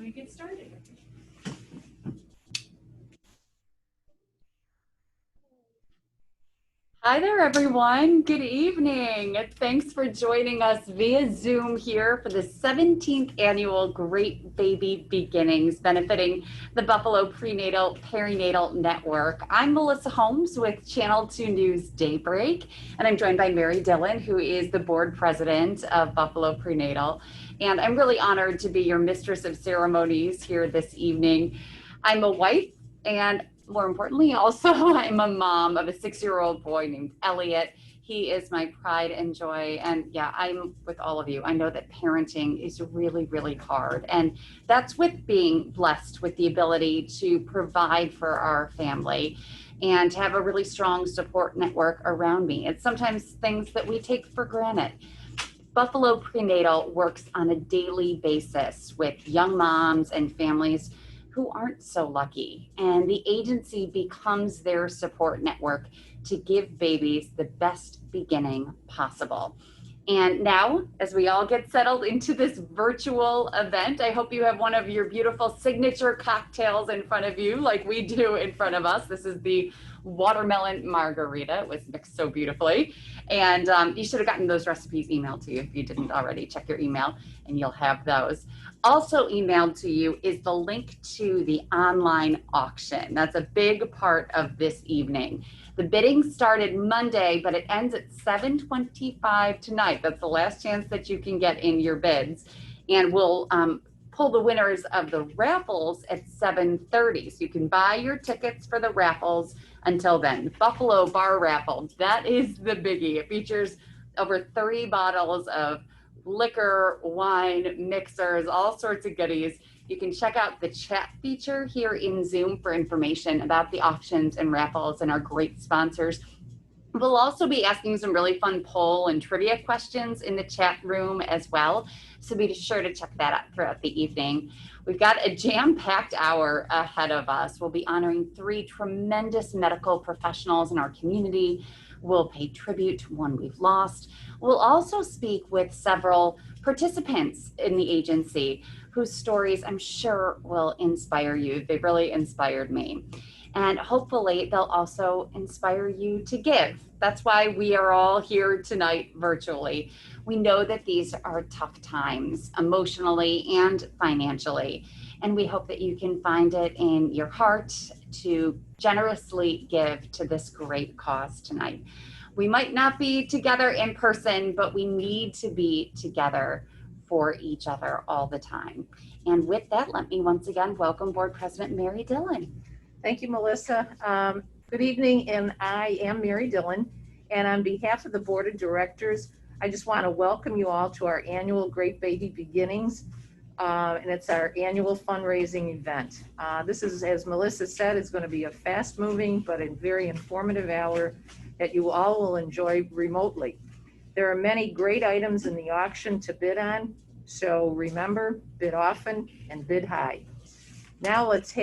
we get started. Hi there, everyone. Good evening. Thanks for joining us via Zoom here for the 17th annual Great Baby Beginnings, benefiting the Buffalo Prenatal Perinatal Network. I'm Melissa Holmes with Channel 2 News Daybreak, and I'm joined by Mary Dillon, who is the board president of Buffalo Prenatal. And I'm really honored to be your mistress of ceremonies here this evening. I'm a wife, and more importantly, also, I'm a mom of a 6-year-old boy named Elliot. He is my pride and joy. And yeah, I'm with all of you. I know that parenting is really, really hard. And that's with being blessed with the ability to provide for our family and have a really strong support network around me. It's sometimes things that we take for granted. Buffalo Prenatal works on a daily basis with young moms and families who aren't so lucky, and the agency becomes their support network to give babies the best beginning possible. And now, as we all get settled into this virtual event, I hope you have one of your beautiful signature cocktails in front of you, like we do in front of us. This is the watermelon margarita. It was mixed so beautifully. And you should have gotten those recipes emailed to you if you didn't already. Check your email and you'll have those. Also emailed to you is the link to the online auction. That's a big part of this evening. The bidding started Monday, but it ends at 7:25 tonight. That's the last chance that you can get in your bids. And we'll pull the winners of the raffles at 7:30. So you can buy your tickets for the raffles until then. Buffalo Bar Raffle, that is the biggie. It features over 30 bottles of liquor, wine, mixers, all sorts of goodies. You can check out the chat feature here in Zoom for information about the auctions and raffles and our great sponsors. We'll also be asking some really fun poll and trivia questions in the chat room as well. So be sure to check that out throughout the evening. We've got a jam-packed hour ahead of us. We'll be honoring 3 tremendous medical professionals in our community. We'll pay tribute to one we've lost. We'll also speak with several participants in the agency whose stories I'm sure will inspire you. They've really inspired me. And hopefully they'll also inspire you to give. That's why we are all here tonight virtually. We know that these are tough times emotionally and financially. And we hope that you can find it in your heart to generously give to this great cause tonight. We might not be together in person, but we need to be together for each other all the time. And with that, let me once again welcome Board President Mary Dillon. Thank you, Melissa. Good evening, and I am Mary Dillon. And on behalf of the Board of Directors, I just want to welcome you all to our annual Great Baby Beginnings. And it's our annual fundraising event. This is, as Melissa said, it's going to be a fast-moving but a very informative hour that you all will enjoy remotely. There are many great items in the auction to bid on, so remember, bid often and bid high. Now let's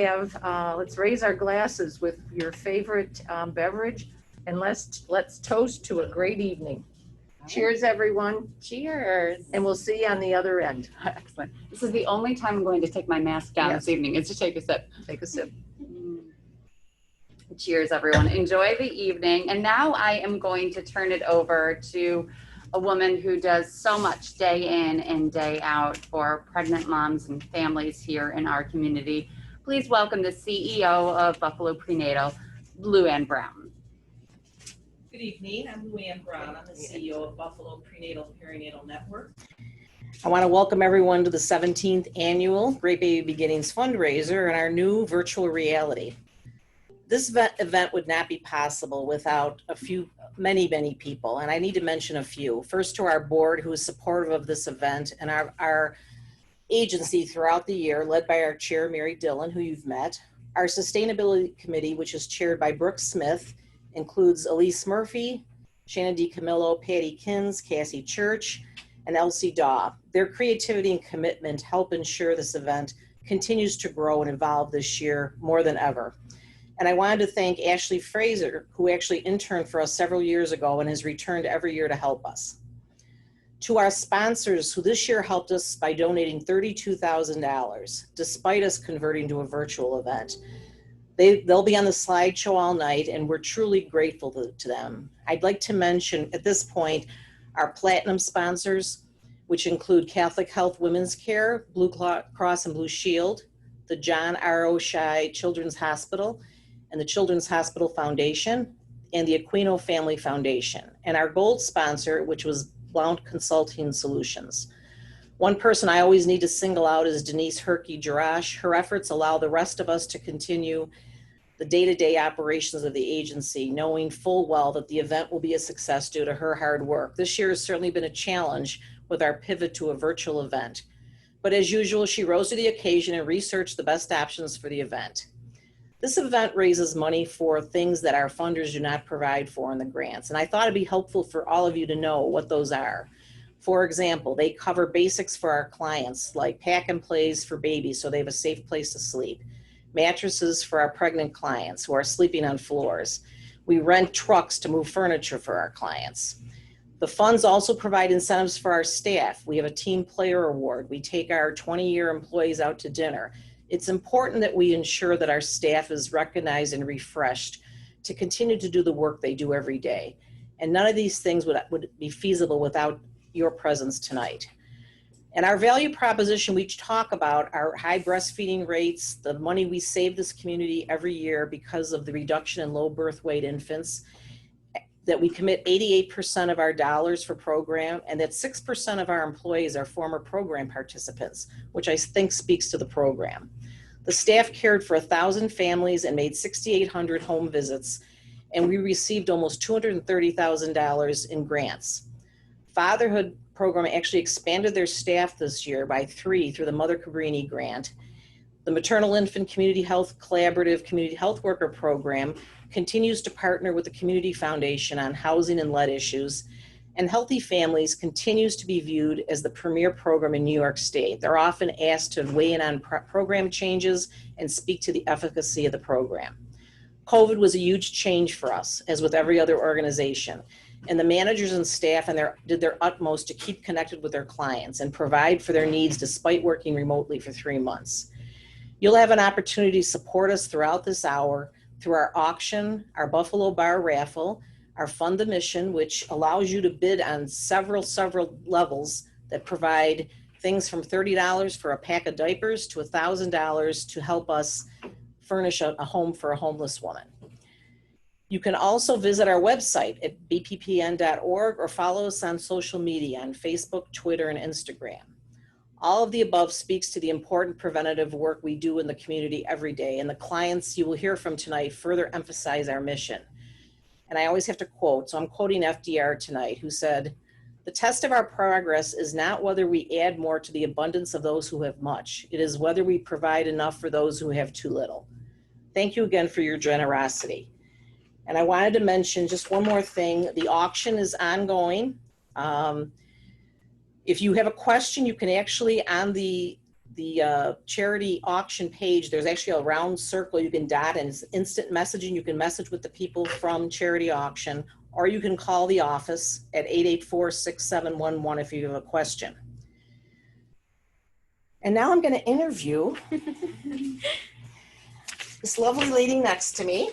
raise our glasses with your favorite beverage, and let's toast to a great evening. Cheers, everyone. Cheers. And we'll see you on the other end. Excellent. This is the only time I'm going to take my mask down this evening, is to take a sip. Take a sip. Cheers, everyone. Enjoy the evening. And now I am going to turn it over to a woman who does so much day in and day out for pregnant moms and families here in our community. Please welcome the CEO of Buffalo Prenatal, Lou Ann Brown. Good evening. I'm Lou Ann Brown. I'm the CEO of Buffalo Prenatal Perinatal Network. I want to welcome everyone to the 17th annual Great Baby Beginnings fundraiser and our new virtual reality. This event would not be possible without many people, and I need to mention a few. First, to our board, who is supportive of this event, and our agency throughout the year, led by our chair, Mary Dillon, who you've met. Our sustainability committee, which is chaired by Brooke Smith, includes Elise Murphy, Shannon DiCamillo, Patty Kins, Cassie Church, and Elsie Daw. Their creativity and commitment help ensure this event continues to grow and evolve this year more than ever. And I wanted to thank Ashley Fraser, who actually interned for us several years ago and has returned every year to help us. To our sponsors who this year helped us by donating $32,000, despite us converting to a virtual event. They'll be on the slideshow all night, and we're truly grateful to them. I'd like to mention at this point our platinum sponsors, which include Catholic Health Women's Care, Blue Cross and Blue Shield, the John R. Oshai Children's Hospital, and the Children's Hospital Foundation, and the Aquino Family Foundation. And our gold sponsor, which was Blount Consulting Solutions. One person I always need to single out is Denise Herky-Jarash. Her efforts allow the rest of us to continue the day-to-day operations of the agency, knowing full well that the event will be a success due to her hard work. This year has certainly been a challenge with our pivot to a virtual event. But as usual, she rose to the occasion and researched the best options for the event. This event raises money for things that our funders do not provide for in the grants, and I thought it'd be helpful for all of you to know what those are. For example, they cover basics for our clients, like pack and plays for babies so they have a safe place to sleep, mattresses for our pregnant clients who are sleeping on floors. We rent trucks to move furniture for our clients. The funds also provide incentives for our staff. We have a team player award. We take our 20-year employees out to dinner. It's important that we ensure that our staff is recognized and refreshed to continue to do the work they do every day. And none of these things would be feasible without your presence tonight. And our value proposition, we talk about our high breastfeeding rates, the money we save this community every year because of the reduction in low birth weight infants, that we commit 88% of our dollars for program, and that 6% of our employees are former program participants, which I think speaks to the program. The staff cared for 1,000 families and made 6,800 home visits, and we received almost $230,000 in grants. Fatherhood program actually expanded their staff this year by 3 through the Mother Cabrini grant. The Maternal Infant Community Health Collaborative Community Health Worker Program continues to partner with the Community Foundation on housing and lead issues, and Healthy Families continues to be viewed as the premier program in New York State. They're often asked to weigh in on program changes and speak to the efficacy of the program. COVID was a huge change for us, as with every other organization, and the managers and staff did their utmost to keep connected with their clients and provide for their needs despite working remotely for 3 months. You'll have an opportunity to support us throughout this hour through our auction, our Buffalo Bar raffle, our Fund the Mission, which allows you to bid on several levels that provide things from $30 for a pack of diapers to $1,000 to help us furnish a home for a homeless woman. You can also visit our website at bppn.org or follow us on social media on Facebook, Twitter, and Instagram. All of the above speaks to the important preventative work we do in the community every day, and the clients you will hear from tonight further emphasize our mission. And I always have to quote, so I'm quoting FDR tonight, who said, "The test of our progress is not whether we add more to the abundance of those who have much. It is whether we provide enough for those who have too little." Thank you again for your generosity. And I wanted to mention just one more thing. The auction is ongoing. If you have a question, you can actually, on the charity auction page, there's actually a round circle you can dot, and it's instant messaging. You can message with the people from charity auction, or you can call the office at 884-6711 if you have a question. And now I'm going to interview this lovely lady next to me.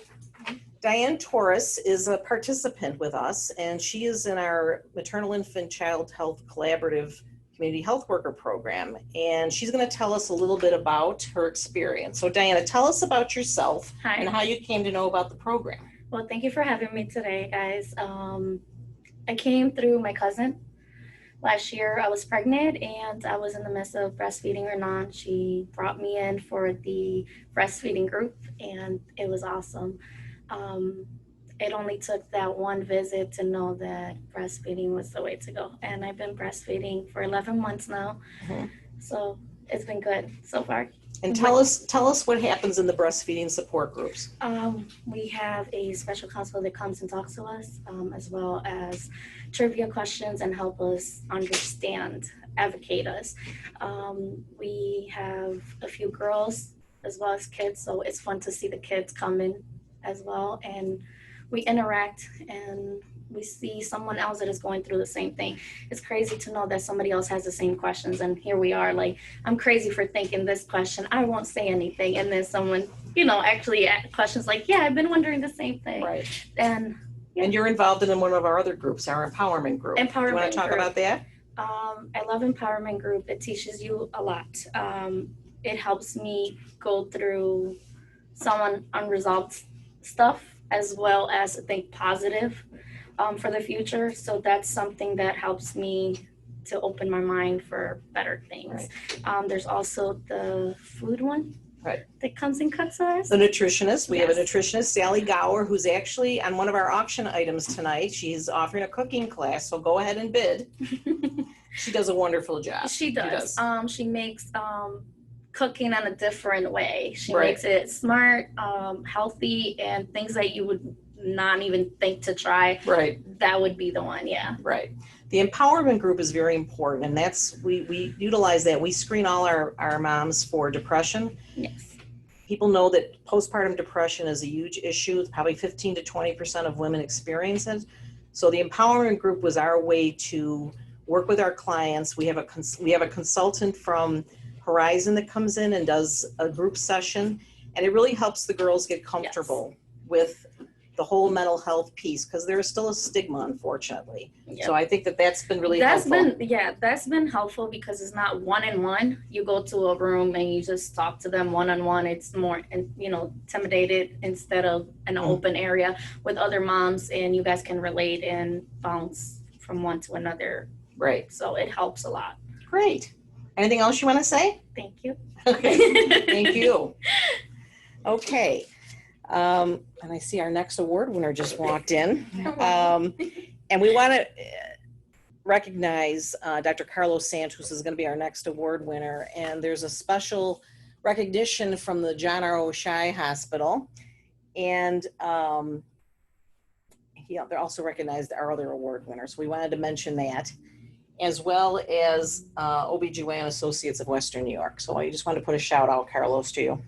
Diane Torres is a participant with us, and she is in our Maternal Infant Child Health Collaborative Community Health Worker Program, and she's going to tell us a little bit about her experience. So Diana, tell us about yourself. Hi. And how you came to know about the program. Well, thank you for having me today, guys. I came through my cousin. Last year I was pregnant and I was in the midst of breastfeeding her non. She brought me in for the breastfeeding group and it was awesome. It only took that one visit to know that breastfeeding was the way to go. And I've been breastfeeding for 11 months now. Mhm. So it's been good so far. And tell us what happens in the breastfeeding support groups. We have a special counselor that comes and talks to us, as well as trivia questions and help us understand, advocate us. We have a few girls as well as kids, so it's fun to see the kids come in as well. And we interact and we see someone else that is going through the same thing. It's crazy to know that somebody else has the same questions, and here we are. Like, I'm crazy for thinking this question, I won't say anything, and then someone, actually questions like, yeah, I've been wondering the same thing. Right. And And you're involved in one of our other groups, our empowerment group. Do you want Empowerment to talk group. about that? I love Empowerment Group. It teaches you a lot. It helps me go through some unresolved stuff as well as think positive for the future. So that's something that helps me to open my mind for better things. There's also the food one. Right. That comes in cuts us. The nutritionist. We have a Yes. nutritionist, Sally Gower, who's actually on one of our auction items tonight. She's offering a cooking class, so go ahead and bid. She does a wonderful job. She does. She makes cooking in a different way. She Right. makes it smart, healthy, and things that you would not even think to try. Right. That would be the one. Yeah. Right. The empowerment group is very important, and that's we utilize that. We screen all our moms for depression. Yes. People know that postpartum depression is a huge issue. Probably 15 to 20% of women experience it. So the empowerment group was our way to work with our clients. We have a consultant from Horizon that comes in and does a group session, and it really helps the girls get comfortable with the whole mental health piece, because there is still a stigma, unfortunately. Yep. So I think that's been really That's helpful. that's been helpful because it's not one-on-one. You go to a room and you just talk to them one-on-one. It's more, intimidated instead of an open area with other moms, and you guys can relate and bounce from one to another. Right. So it helps a lot. Great. Anything else you want to say? Thank you. Okay. Thank you. Okay. And I see our next award winner just walked in. And we want to recognize Dr. Carlos Santos is going to be our next award winner. And there's a special recognition from the John R. O'Shea Hospital. And they also recognized our other award winners. So we wanted to mention that, as well as OBGYN Associates of Western New York. So I just wanted to put a shout out, Carlos, to you.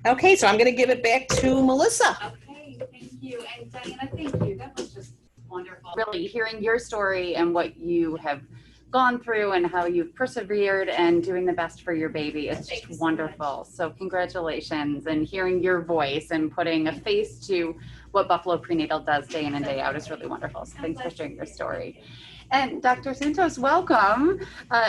Okay, so I'm going to give it back to Melissa. Okay, thank you. And Diana, thank you. That was just wonderful. Really hearing your story and what you have gone through and how you've persevered and doing the best for your baby is just wonderful. So congratulations, and hearing your voice and putting a face to what Buffalo Prenatal does day in and day out is really wonderful. So thanks for sharing your story. And Dr. Santos, welcome.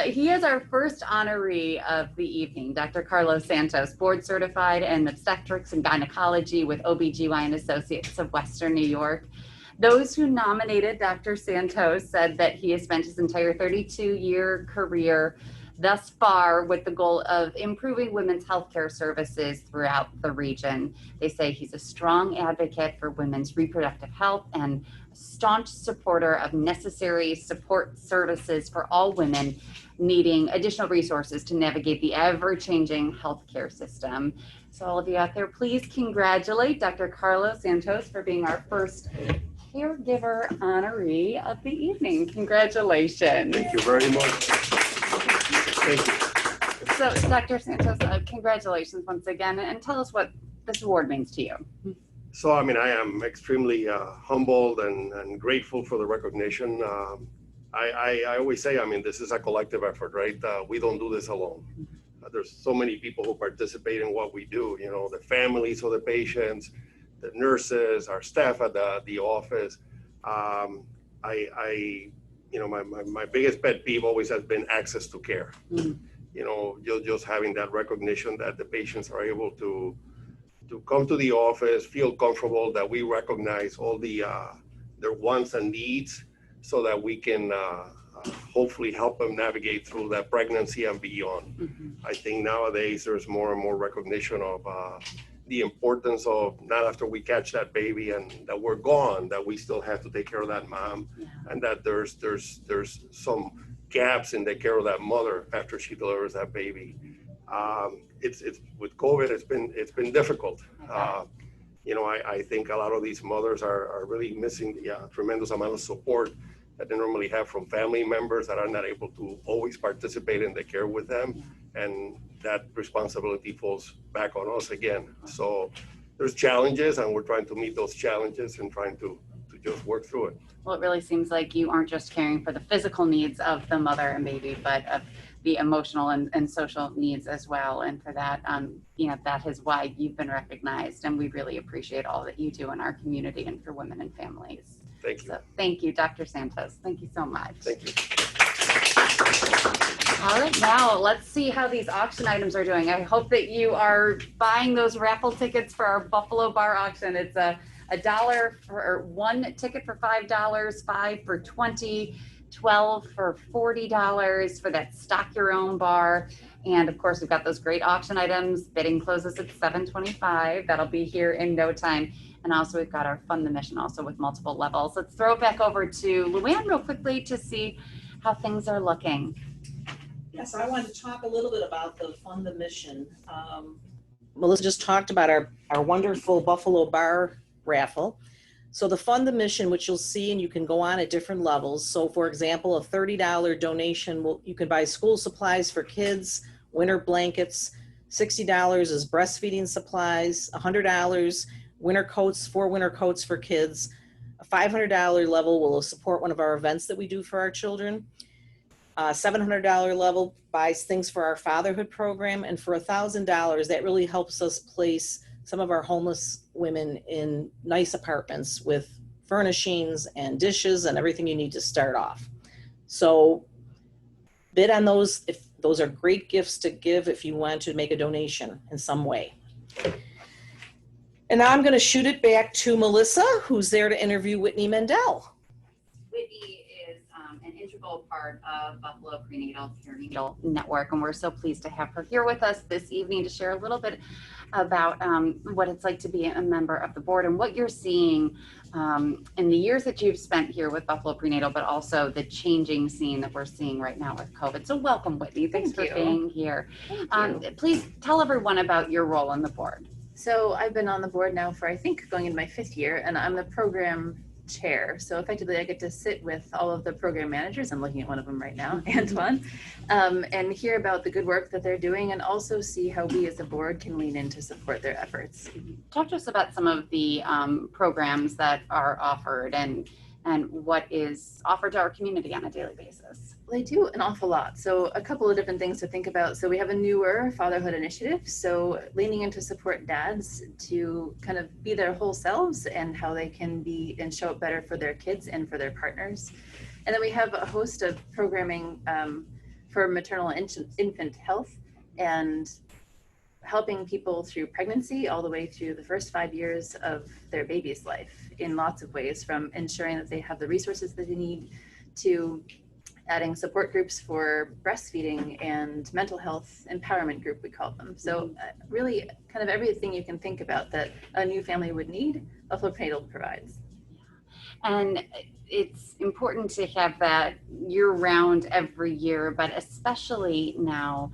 He is our first honoree of the evening. Dr. Carlos Santos, board certified in obstetrics and gynecology with OBGYN Associates of Western New York. Those who nominated Dr. Santos said that he has spent his entire 32-year career thus far with the goal of improving women's healthcare services throughout the region. They say he's a strong advocate for women's reproductive health and a staunch supporter of necessary support services for all women needing additional resources to navigate the ever-changing healthcare system. So all of you out there, please congratulate Dr. Carlos Santos for being our first caregiver honoree of the evening. Congratulations. Thank you very much. Thank you. So, Dr. Santos, congratulations once again, and tell us what this award means to you. So, I mean, I am extremely humbled and grateful for the recognition. I always say, I mean, this is a collective effort, right? We don't do this alone. There's so many people who participate in what we do, the families of the patients, the nurses, our staff at the office. My biggest pet peeve always has been access to care. Just having that recognition that the patients are able to come to the office, feel comfortable, that we recognize all their wants and needs, so that we can hopefully help them navigate through that pregnancy and beyond. I think nowadays there's more and more recognition of the importance of not after we catch that baby and that we're gone, that we still have to take care of that mom, and that there's some gaps in the care of that mother after she delivers that baby. It's with COVID, it's been difficult. I think a lot of these mothers are really missing the tremendous amount of support that they normally have from family members that are not able to always participate in the care with them. And that responsibility falls back on us again. So there's challenges, and we're trying to meet those challenges and trying to to just work through it. Well, it really seems like you aren't just caring for the physical needs of the mother and baby, but of the emotional and social needs as well. And for that, that is why you've been recognized. And we really appreciate all that you do in our community and for women and families. Thank you. So thank you, Dr. Santos. Thank you so much. Thank you. All right, now let's see how these auction items are doing. I hope that you are buying those raffle tickets for our Buffalo Bar auction. It's a $1 for one ticket for $5, 5 for $20, 12 for $40 for that stock your own bar. And of course, we've got those great auction items. Bidding closes at 7:25. That'll be here in no time. And also we've got our Fund the Mission also with multiple levels. Let's throw it back over to Luann real quickly to see how things are looking. Yes, I wanted to talk a little bit about the Fund the Mission. Melissa just talked about our wonderful Buffalo Bar raffle. So the Fund the Mission, which you'll see, and you can go on at different levels. So for example, a $30 donation, you can buy school supplies for kids, winter blankets. $60 is breastfeeding supplies. $100 winter coats, 4 winter coats for kids. A $500 level will support one of our events that we do for our children. $700 level buys things for our fatherhood program. And for $1,000, that really helps us place some of our homeless women in nice apartments with furnishings and dishes and everything you need to start off. So bid on those. If those are great gifts to give if you want to make a donation in some way. And now I'm going to shoot it back to Melissa, who's there to interview Whitney Mendel. Whitney is an integral part of Buffalo Prenatal Perinatal Network, and we're so pleased to have her here with us this evening to share a little bit about what it's like to be a member of the board and what you're seeing in the years that you've spent here with Buffalo Prenatal, but also the changing scene that we're seeing right now with COVID. So welcome, Whitney. Thanks for being here. Please tell everyone about your role on the board. So I've been on the board now for, I think, going into my 5th year, and I'm the program chair. So effectively I get to sit with all of the program managers. I'm looking at one of them right now, Antoine, and hear about the good work that they're doing and also see how we as a board can lean in to support their efforts. Talk to us about some of the programs that are offered and what is offered to our community on a daily basis. They do an awful lot. So a couple of different things to think about. So we have a newer fatherhood initiative. So leaning in to support dads to kind of be their whole selves and how they can be and show up better for their kids and for their partners. And then we have a host of programming for maternal and infant health and helping people through pregnancy all the way through the first 5 years of their baby's life in lots of ways, from ensuring that they have the resources that they need to adding support groups for breastfeeding and mental health empowerment group, we call them. So really kind of everything you can think about that a new family would need, Buffalo Prenatal provides. And it's important to have that year-round every year, but especially now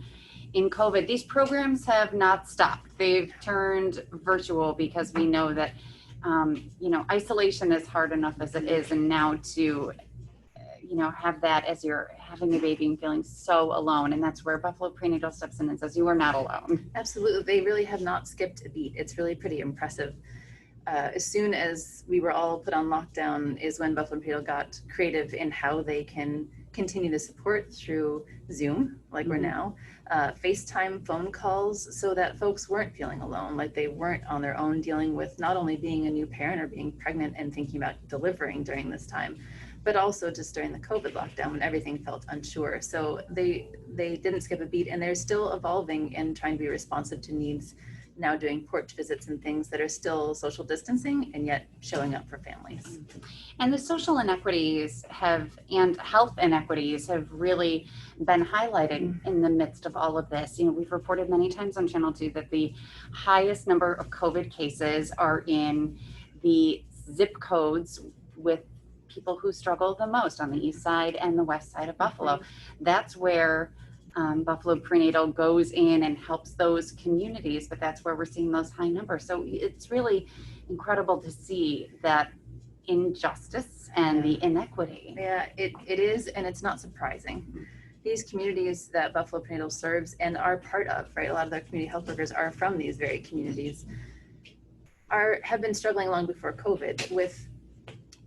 in COVID, these programs have not stopped. They've turned virtual because we know that, isolation is hard enough as it is. And now to, have that as you're having a baby and feeling so alone. And that's where Buffalo Prenatal steps in and says, you are not alone. Absolutely. They really have not skipped a beat. It's really pretty impressive. As soon as we were all put on lockdown is when Buffalo Prenatal got creative in how they can continue to support through Zoom, like we're now, FaceTime phone calls, so that folks weren't feeling alone, like they weren't on their own dealing with not only being a new parent or being pregnant and thinking about delivering during this time, but also just during the COVID lockdown when everything felt unsure. So they didn't skip a beat, and they're still evolving and trying to be responsive to needs, now doing porch visits and things that are still social distancing and yet showing up for families. And the social inequities and health inequities have really been highlighted in the midst of all of this. We've reported many times on Channel 2 that the highest number of COVID cases are in the zip codes with people who struggle the most on the east side and the west side of Buffalo. That's where Buffalo Prenatal goes in and helps those communities, but that's where we're seeing those high numbers. So it's really incredible to see that injustice and the inequity. Yeah, it is, and it's not surprising. These communities that Buffalo Prenatal serves and are part of, right? A lot of their community health workers are from these very communities, have been struggling long before COVID with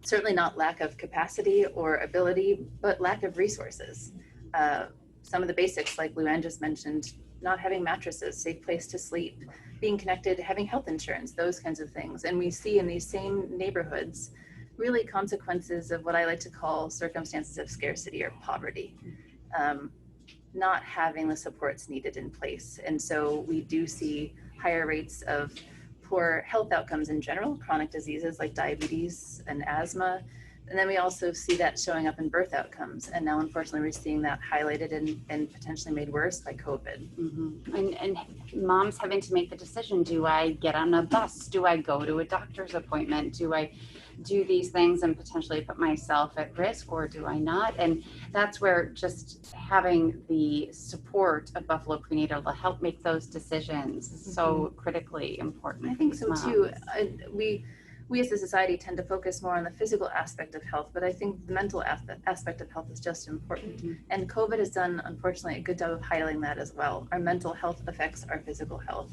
certainly not lack of capacity or ability, but lack of resources. Some of the basics, like Luann just mentioned, not having mattresses, safe place to sleep, being connected, having health insurance, those kinds of things. And we see in these same neighborhoods really consequences of what I like to call circumstances of scarcity or poverty, not having the supports needed in place. And so we do see higher rates of poor health outcomes in general, chronic diseases like diabetes and asthma. And then we also see that showing up in birth outcomes. And now, unfortunately, we're seeing that highlighted and potentially made worse by COVID. And moms having to make the decision, do I get on a bus? Do I go to a doctor's appointment? Do I do these things and potentially put myself at risk, or do I not? And that's where just having the support of Buffalo Prenatal to help make those decisions is so critically important. I think so too. Moms. We as a society tend to focus more on the physical aspect of health, but I think the mental aspect of health is just important. And COVID has done, unfortunately, a good job of highlighting that as well. Our mental health affects our physical health.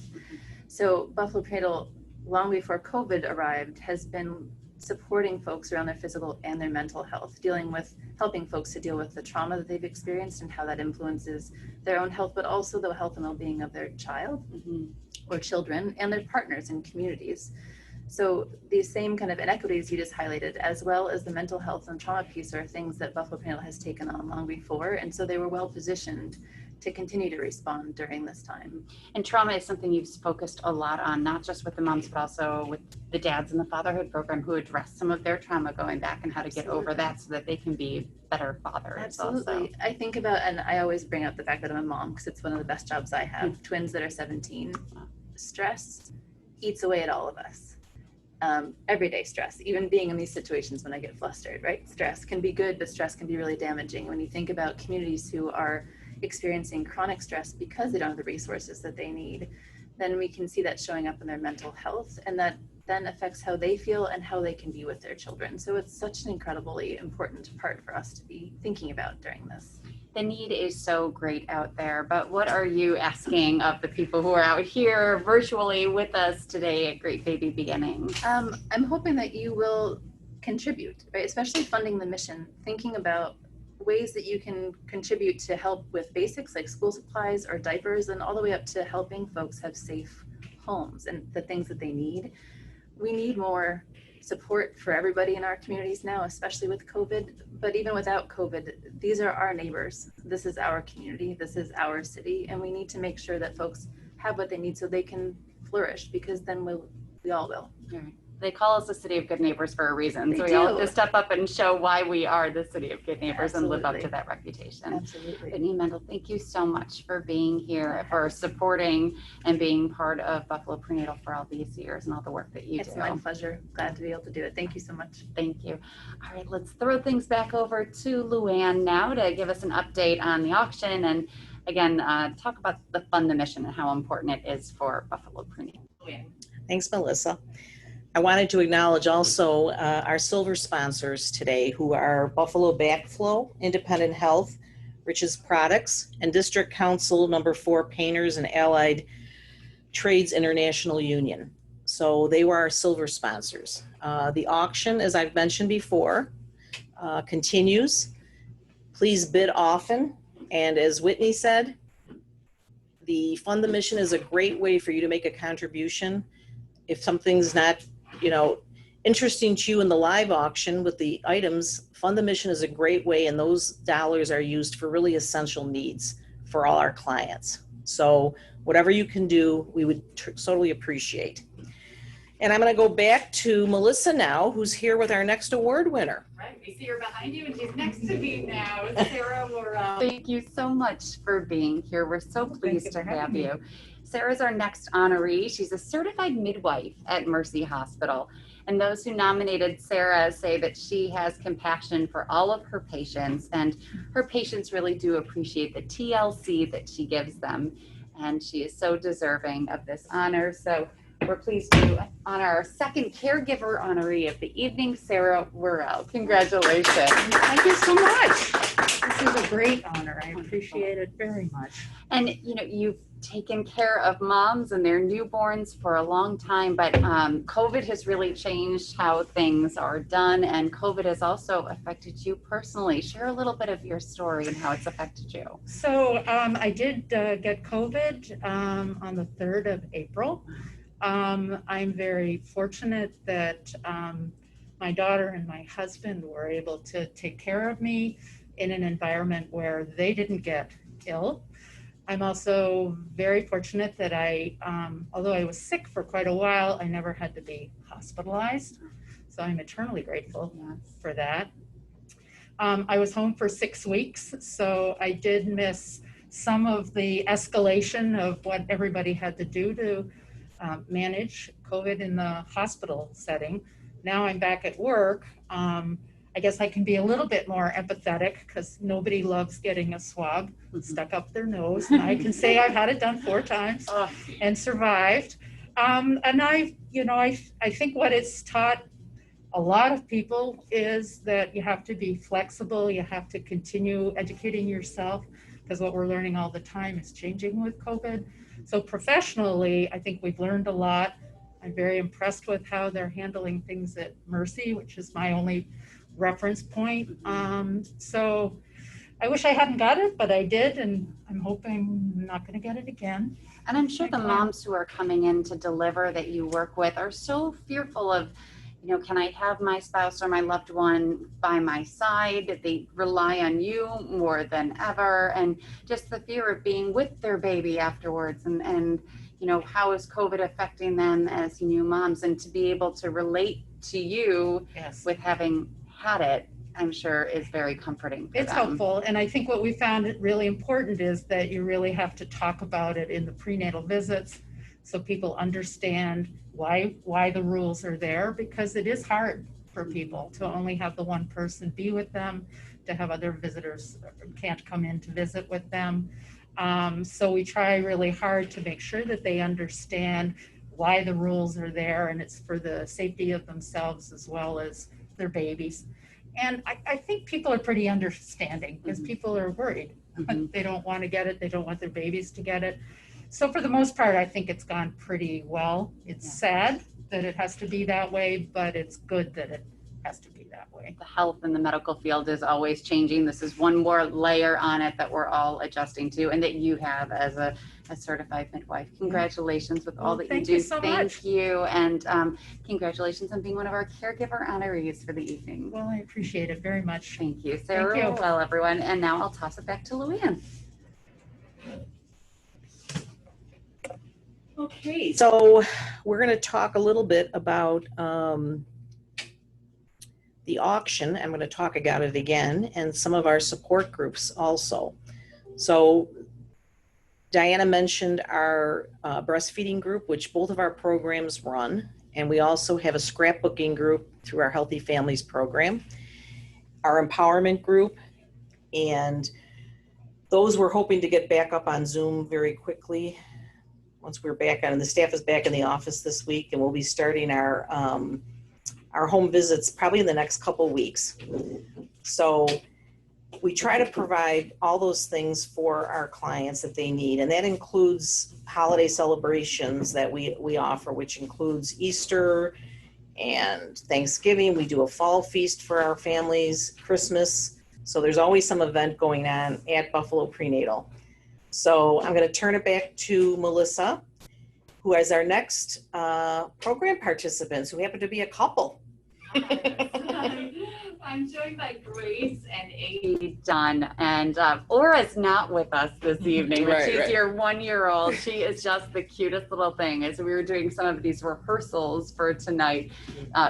So Buffalo Prenatal, long before COVID arrived, has been supporting folks around their physical and their mental health, helping folks to deal with the trauma that they've experienced and how that influences their own health, but also the health and well-being of their child or children and their partners and communities. So these same kind of inequities you just highlighted, as well as the mental health and trauma piece, are things that Buffalo Prenatal has taken on long before. And so they were well positioned to continue to respond during this time. And trauma is something you've focused a lot on, not just with the moms, but also with the dads in the fatherhood program who address some of their trauma going back and how to get over that so that they can be better fathers. Absolutely. Also. I think about, and I always bring up the fact that I'm a mom because it's one of the best jobs I have, twins that are 17. Stress eats away at all of us. Everyday stress, even being in these situations when I get flustered, right? Stress can be good, but stress can be really damaging. When you think about communities who are experiencing chronic stress because they don't have the resources that they need, then we can see that showing up in their mental health, and that then affects how they feel and how they can be with their children. So it's such an incredibly important part for us to be thinking about during this. The need is so great out there, but what are you asking of the people who are out here virtually with us today at Great Baby Beginnings? I'm hoping that you will contribute, right? Especially funding the mission, thinking about ways that you can contribute to help with basics like school supplies or diapers, and all the way up to helping folks have safe homes and the things that they need. We need more support for everybody in our communities now, especially with COVID, but even without COVID, these are our neighbors. This is our community, this is our city, and we need to make sure that folks have what they need so they can flourish, because then we all will. Right. They call us the city of good neighbors for a reason. They so we all have do. to step up and show why we are the city of good neighbors and live up to Absolutely. that reputation. Absolutely. Whitney Mendel, thank you so much for being here, for supporting and being part of Buffalo Prenatal for all these years and all the work that you It's do. my pleasure. Glad to be able to do it. Thank you so much. Thank you. All right, let's throw things back over to Luann now to give us an update on the auction and again, talk about the Fund the Mission and how important it is for Buffalo Prenatal. Thanks, Melissa. I wanted to acknowledge also our silver sponsors today, who are Buffalo Backflow, Independent Health, Rich's Products, and District Council Number 4 Painters and Allied Trades International Union. So they were our silver sponsors. The auction, as I've mentioned before, continues. Please bid often. And as Whitney said, the Fund the Mission is a great way for you to make a contribution. If something's not, interesting to you in the live auction with the items, Fund the Mission is a great way, and those dollars are used for really essential needs for all our clients. So whatever you can do, we would totally appreciate. And I'm going to go back to Melissa now, who's here with our next award winner. Right, we see her behind you and she's next to me now, Sarah Morrell. Thank you so much for being here. We're so pleased to have you. Sarah's our next honoree. She's a certified midwife at Mercy Hospital. And those who nominated Sarah say that she has compassion for all of her patients, and her patients really do appreciate the TLC that she gives them. And she is so deserving of this honor. So we're pleased to honor our second caregiver honoree of the evening, Sarah Worrell. Congratulations. Thank you so much. This is a great honor. I appreciate it very much. And you've taken care of moms and their newborns for a long time, but COVID has really changed how things are done, and COVID has also affected you personally. Share a little bit of your story and how it's affected you. So I did get COVID on the 3rd of April. I'm very fortunate that my daughter and my husband were able to take care of me in an environment where they didn't get ill. I'm also very fortunate that although I was sick for quite a while, I never had to be hospitalized. So I'm eternally grateful for that. I was home for 6 weeks, so I did miss some of the escalation of what everybody had to do to manage COVID in the hospital setting. Now I'm back at work. I guess I can be a little bit more empathetic because nobody loves getting a swab stuck up their nose. And I can say I've had it done 4 times and survived. And I think what it's taught a lot of people is that you have to be flexible. You have to continue educating yourself because what we're learning all the time is changing with COVID. So professionally, I think we've learned a lot. I'm very impressed with how they're handling things at Mercy, which is my only reference point. So I wish I hadn't got it, but I did, and I'm hoping I'm not going to get it again. And I'm sure the moms who are coming in to deliver that you work with are so fearful of, can I have my spouse or my loved one by my side? They rely on you more than ever. And just the fear of being with their baby afterwards and how is COVID affecting them as new moms, and to be able to relate to you with having had it, I'm sure is very comforting for It's them. helpful. And I think what we found really important is that you really have to talk about it in the prenatal visits so people understand why the rules are there, because it is hard for people to only have the one person be with them, to have other visitors can't come in to visit with them. So we try really hard to make sure that they understand why the rules are there, and it's for the safety of themselves as well as their babies. And I think people are pretty understanding because people are worried. They don't want to get it. They don't want their babies to get it. So for the most part, I think it's gone pretty well. It's sad that it has to be that way, but it's good that it has to be that way. The health in the medical field is always changing. This is one more layer on it that we're all adjusting to, and that you have as a certified midwife. Congratulations with all that you do. Thank you. And congratulations on being one of our caregiver honorees for the evening. Well, I appreciate it very much. Thank you, Sarah. Thank you. Well, everyone. And now I'll toss it back to Luann. Okay. So we're going to talk a little bit about the auction. I'm going to talk about it again, and some of our support groups also. So Diana mentioned our breastfeeding group, which both of our programs run. And we also have a scrapbooking group through our Healthy Families program, our empowerment group, and those we're hoping to get back up on Zoom very quickly. Once we're back on, and the staff is back in the office this week, and we'll be starting our home visits probably in the next couple weeks. So we try to provide all those things for our clients that they need, and that includes holiday celebrations that we offer, which includes Easter and Thanksgiving. We do a fall feast for our families, Christmas. So there's always some event going on at Buffalo Prenatal. So I'm going to turn it back to Melissa, who is our next program participants, who happen to be a couple. I'm joined by Grace and Amy Dunn, and Laura's not with us this evening, but she's your 1-year-old. She is just the cutest little thing. As we were doing some of these rehearsals for tonight,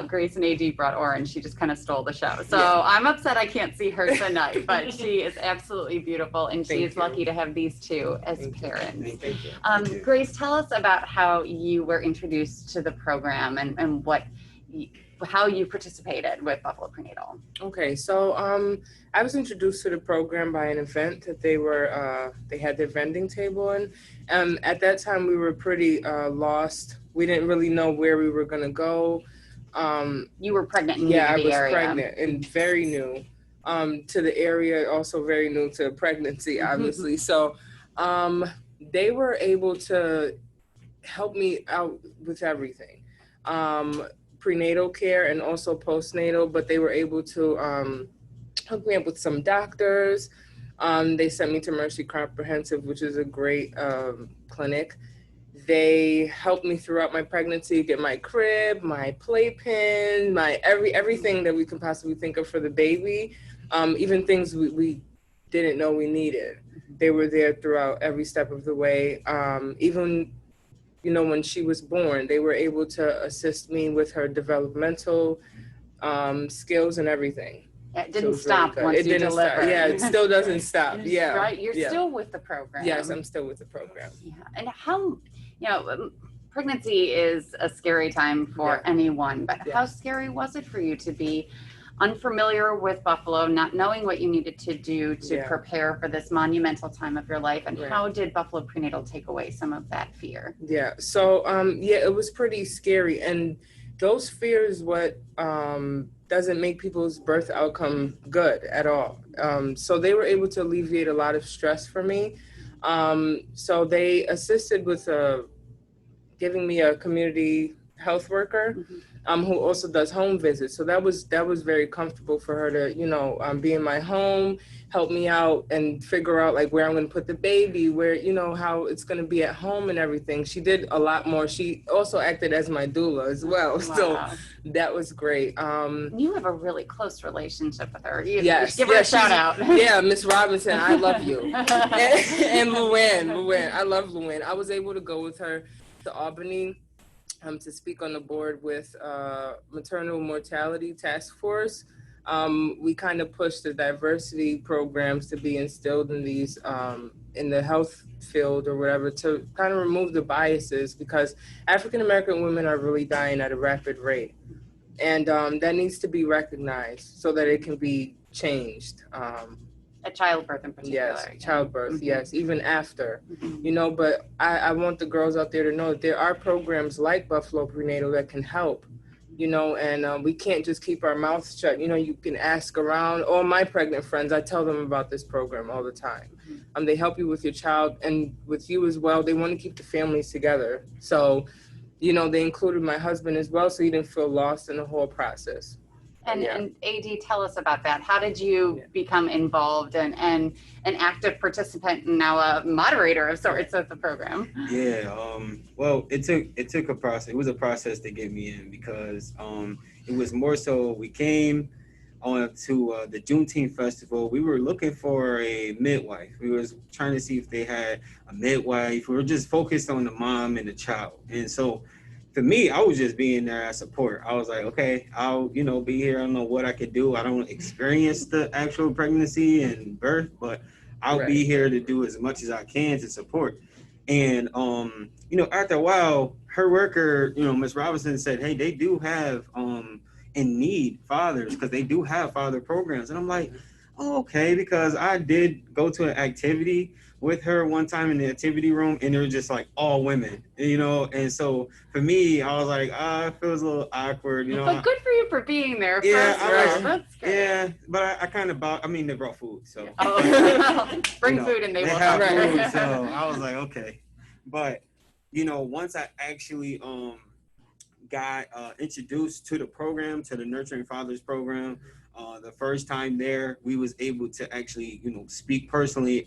Grace and AD brought Aura, and she just kind of stole the show. So I'm upset I can't see her tonight, but she is absolutely beautiful, and she is lucky to have these two as parents. Thank you. Grace, tell us about how you were introduced to the program and how you participated with Buffalo Prenatal. Okay, so I was introduced to the program by an event that they had their vending table in. At that time, we were pretty lost. We didn't really know where we were going to go. You were pregnant and new to the area. Yeah, I was pregnant and very new to the area, also very new to pregnancy, obviously. So they were able to help me out with everything, prenatal care and also postnatal, but they were able to hook me up with some doctors. They sent me to Mercy Comprehensive, which is a great clinic. They helped me throughout my pregnancy, get my crib, my playpen, my everything that we can possibly think of for the baby, even things we didn't know we needed. They were there throughout every step of the way. Even, you know, when she was born, they were able to assist me with her developmental skills and everything. It So didn't was really stop good. once It you didn't stop. delivered. Yeah, it still doesn't stop. Yeah. Right, you're yeah. still with the program. Yes, I'm still with the program. Yeah, and how, you know, pregnancy is a scary time for anyone, but how scary was it for you to be unfamiliar with Buffalo, not knowing what you needed to do to prepare for this monumental time of your life, and how did Buffalo Prenatal take away some of that fear? Yeah, so it was pretty scary, and those fears what doesn't make people's birth outcome good at all. So they were able to alleviate a lot of stress for me. So they assisted with giving me a community health worker who also does home visits. So that was very comfortable for her to, you know, be in my home, help me out and figure out like where I'm going to put the baby, where, you know, how it's going to be at home and everything. She did a lot more. She also acted as my doula as well. Wow. So that was great. You have a really close relationship with her. Yes. Give her a shout out. Yeah, Miss Robinson, I love you. and Luann, I love Luann. I was able to go with her to Albany to speak on the board with Maternal Mortality Task Force. We kind of pushed the diversity programs to be instilled in these in the health field or whatever, to kind of remove the biases, because African American women are really dying at a rapid rate, and that needs to be recognized so that it can be changed. At childbirth in particular. Yes, childbirth, yes, even after, you know, but I want the girls out there to know that there are programs like Buffalo Prenatal that can help, you know, and we can't just keep our mouths shut. You know, you can ask around. All my pregnant friends, I tell them about this program all the time. They help you with your child and with you as well. They want to keep the families together. So, you know, they included my husband as well, so he didn't feel lost in the whole process. And AD, tell us about that. How did you become involved and an active participant and now a moderator of sorts of the program? Yeah, well, it took a process. It was a process to get me in, because it was more so we came on to the Juneteenth festival. We were looking for a midwife. We was trying to see if they had a midwife. We were just focused on the mom and the child. And so for me, I was just being there as support. I was like, okay, I'll, you know, be here. I don't know what I could do. I don't experience the actual pregnancy and birth, but I'll be here to do as much as I can to support. And, you know, after a while, her worker, you know, Ms. Robinson said, hey, they do have in need fathers, because they do have father programs. And I'm like, oh, okay, because I did go to an activity with her one time in the activity room, and it was just like all women, you know. And so for me, I was like, it feels a little awkward, you know. But good for you for being there. Yeah, That's great. Yeah, but I kind of bought. I mean, they brought food, so bring food and they will have come. food. So I was like, okay. But you know, once I actually got introduced to the program, to the Nurturing Fathers program, the first time there, we was able to actually, you know, speak personally.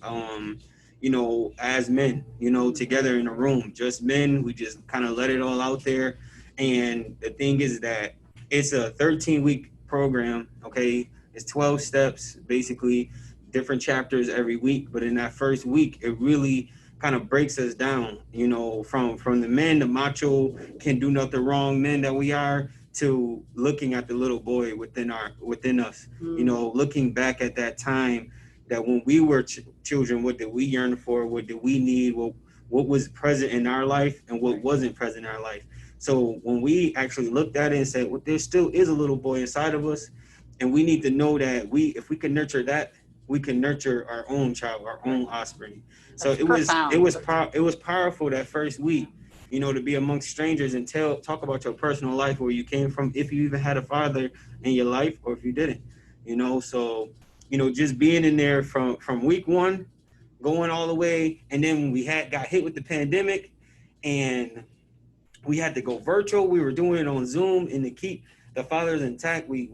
You know, as men, you know, together in a room, just men, we just kind of let it all out there. And the thing is that it's a 13-week program, okay? It's 12 steps, basically, different chapters every week. But in that first week, it really kind of breaks us down, you know, from the men, the macho, can do nothing wrong men that we are, to looking at the little boy within us, you know, looking back at that time, that when we were children, what did we yearn for? What did we need? What was present in our life and what wasn't present in our life? So when we actually looked at it and said, well, there still is a little boy inside of us, and we need to know that if we can nurture that, we can nurture our own child, our own offspring. So it was powerful that first week, you know, to be amongst strangers and talk about your personal life, where you came from, if you even had a father in your life or if you didn't, you know. So, you know, just being in there from week one, going all the way. And then when we got hit with the pandemic and we had to go virtual, we were doing it on Zoom, and to keep the fathers intact, we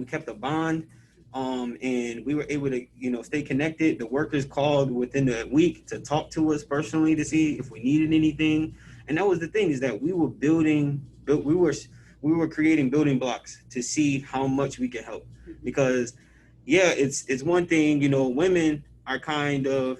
kept a bond. And we were able to, stay connected. The workers called within the week to talk to us personally to see if we needed anything. And that was the thing, is that we were we were creating building blocks to see how much we could help. Because it's one thing, women are kind of,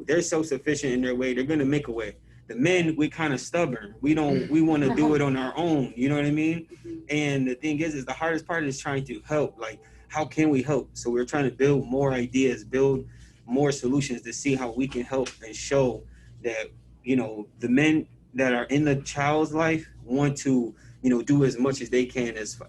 they're self-sufficient in their way. They're going to make a way. The men, we kind of stubborn. We want to do it on our own. You know what I mean? And the thing is the hardest part is trying to help. Like, how can we help? So we're trying to build more ideas, build more solutions to see how we can help and show that, the men that are in the child's life want to, do as much as they can as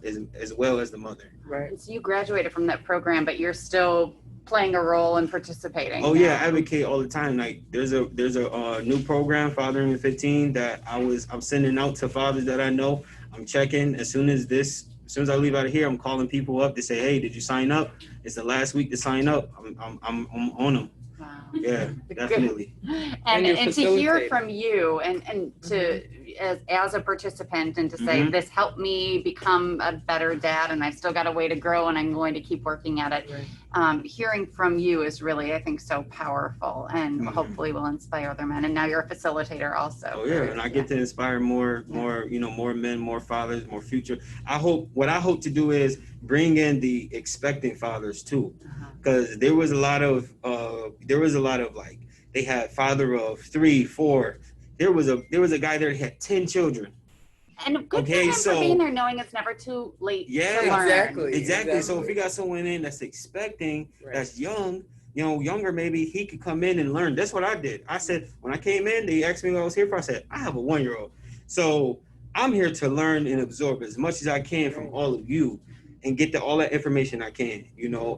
well as the mother. Right. So you graduated from that program, but you're still playing a role and participating. Oh yeah, I advocate all the time. Like there's a new program, Fathering in 15, that I'm sending out to fathers that I know. I'm checking as soon as I leave out of here, I'm calling people up to say, hey, did you sign up? It's the last week to sign up. I'm on them. Wow. Yeah, definitely. And you're to hear facilitating. from you and to as a participant and to say this helped me become a better dad, and I've still got a way to grow and I'm going to keep working at it. Right. Hearing from you is really, I think, so powerful, and hopefully will inspire other men. And now you're a facilitator also. Oh yeah, and I get to inspire more men, more fathers, more future. What I hope to do is bring in the expecting fathers too, because there was a lot of like, they had father of 3, 4. There was a guy there that had 10 children. And good for him for being there, knowing it's never too late to learn. Exactly. So if we got someone in that's expecting, that's young, younger, maybe he could come in and learn. That's what I did. I said, when I came in, they asked me what I was here for. I said, I have a 1-year-old. So I'm here to learn and absorb as much as I can from all of you and get all that information I can,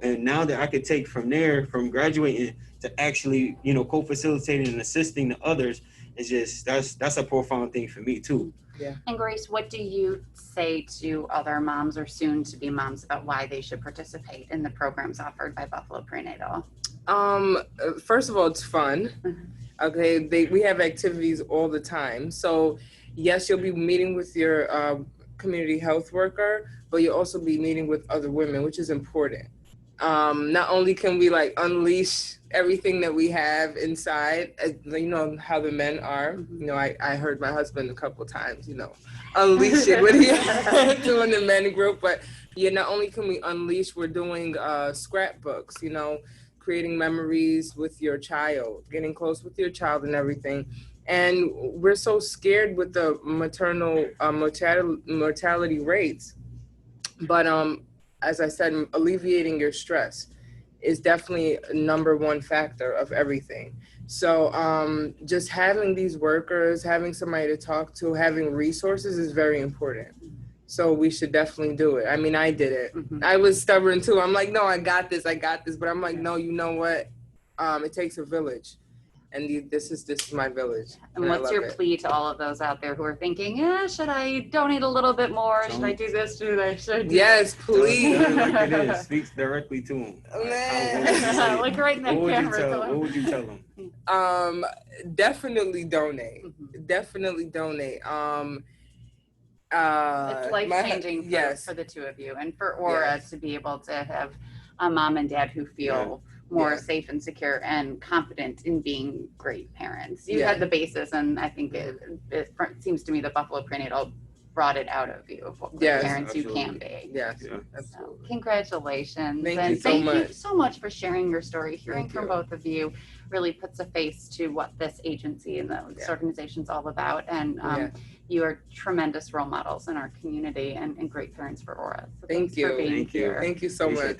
and now that I could take from there, from graduating to actually, co-facilitating and assisting the others, it's just, that's a profound thing for me too. Yeah. And Grace, what do you say to other moms or soon to be moms about why they should participate in the programs offered by Buffalo Prenatal? First of all, it's fun. Okay, we have activities all the time. So yes, you'll be meeting with your community health worker, but you'll also be meeting with other women, which is important. Not only can we unleash everything that we have inside, how the men are. I heard my husband a couple times, unleash it when he doing the men group. But not only can we unleash, we're doing scrapbooks, creating memories with your child, getting close with your child and everything. And we're so scared with the maternal mortality rates. But as I said, alleviating your stress is definitely a number one factor of everything. So just having these workers, having somebody to talk to, having resources is very important. So we should definitely do it. I mean, I did it. I was stubborn too. I'm like, no, I got this. But I'm like, no, you know what? It takes a village. And this is my village. And what's your plea to all of those out there who are thinking, should I donate a little bit more? Should I do this? Yes, please. Like it is. Speaks directly to them. Look right in the camera. What would you tell them? Definitely donate. Definitely donate. It's life-changing for the two of you, and for Aura to be able to have a mom and dad who feel more safe and secure and confident in being great parents. You had the basis, and I think it seems to me that Buffalo Prenatal brought it out of you of what parents you can be. Yes, so, congratulations. Thank you so much for sharing your story. Hearing from both of you really puts a face to what this agency and this organization is all about. And you are tremendous role models in our community and great parents for Aura. So thank you. For being here. Thank you so much.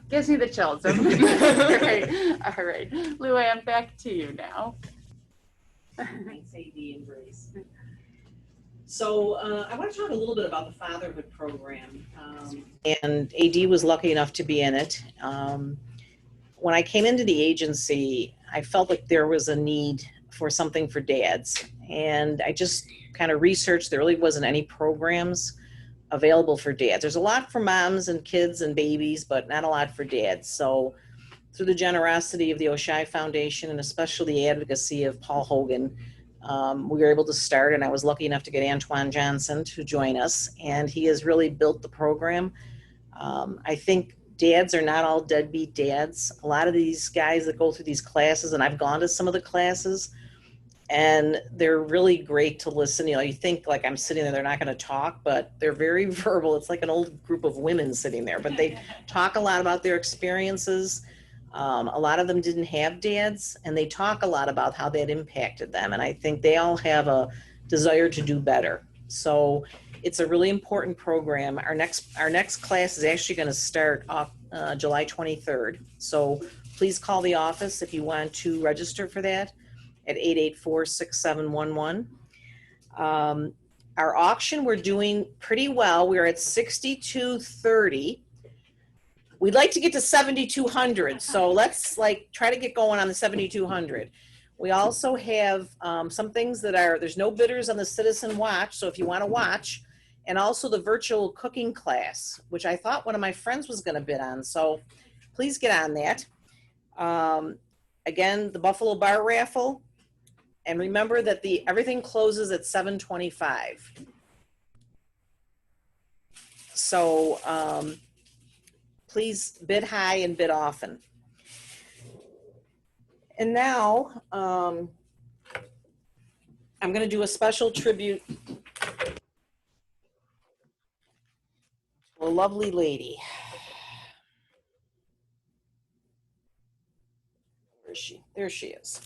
Gives me the chills. Great. All right. Luann, back to you now. Thanks, AD and Grace. So I want to talk a little bit about the fatherhood program. And AD was lucky enough to be in it. When I came into the agency, I felt like there was a need for something for dads. And I just kind of researched. There really wasn't any programs available for dads. There's a lot for moms and kids and babies, but not a lot for dads. So through the generosity of the Oshai Foundation and especially the advocacy of Paul Hogan, we were able to start, and I was lucky enough to get Antoine Johnson to join us, and he has really built the program. I think dads are not all deadbeat dads. A lot of these guys that go through these classes, and I've gone to some of the classes, and they're really great to listen. You know, you think like I'm sitting there, they're not going to talk, but they're very verbal. It's like an old group of women sitting there, but they talk a lot about their experiences. A lot of them didn't have dads, and they talk a lot about how that impacted them. And I think they all have a desire to do better. So it's a really important program. Our next class is actually going to start off July 23rd. So please call the office if you want to register for that at 884-6711. Our auction, we're doing pretty well. We're at 6230. We'd like to get to 7,200. So let's try to get going on the 7,200. We also have some things that there's no bidders on the Citizen Watch. So if you want to watch, and also the virtual cooking class, which I thought one of my friends was going to bid on. So please get on that. Again, the Buffalo Bar Raffle. And remember that everything closes at 7:25. So please bid high and bid often. And now I'm going to do a special tribute to a lovely lady. Where is she? There she is.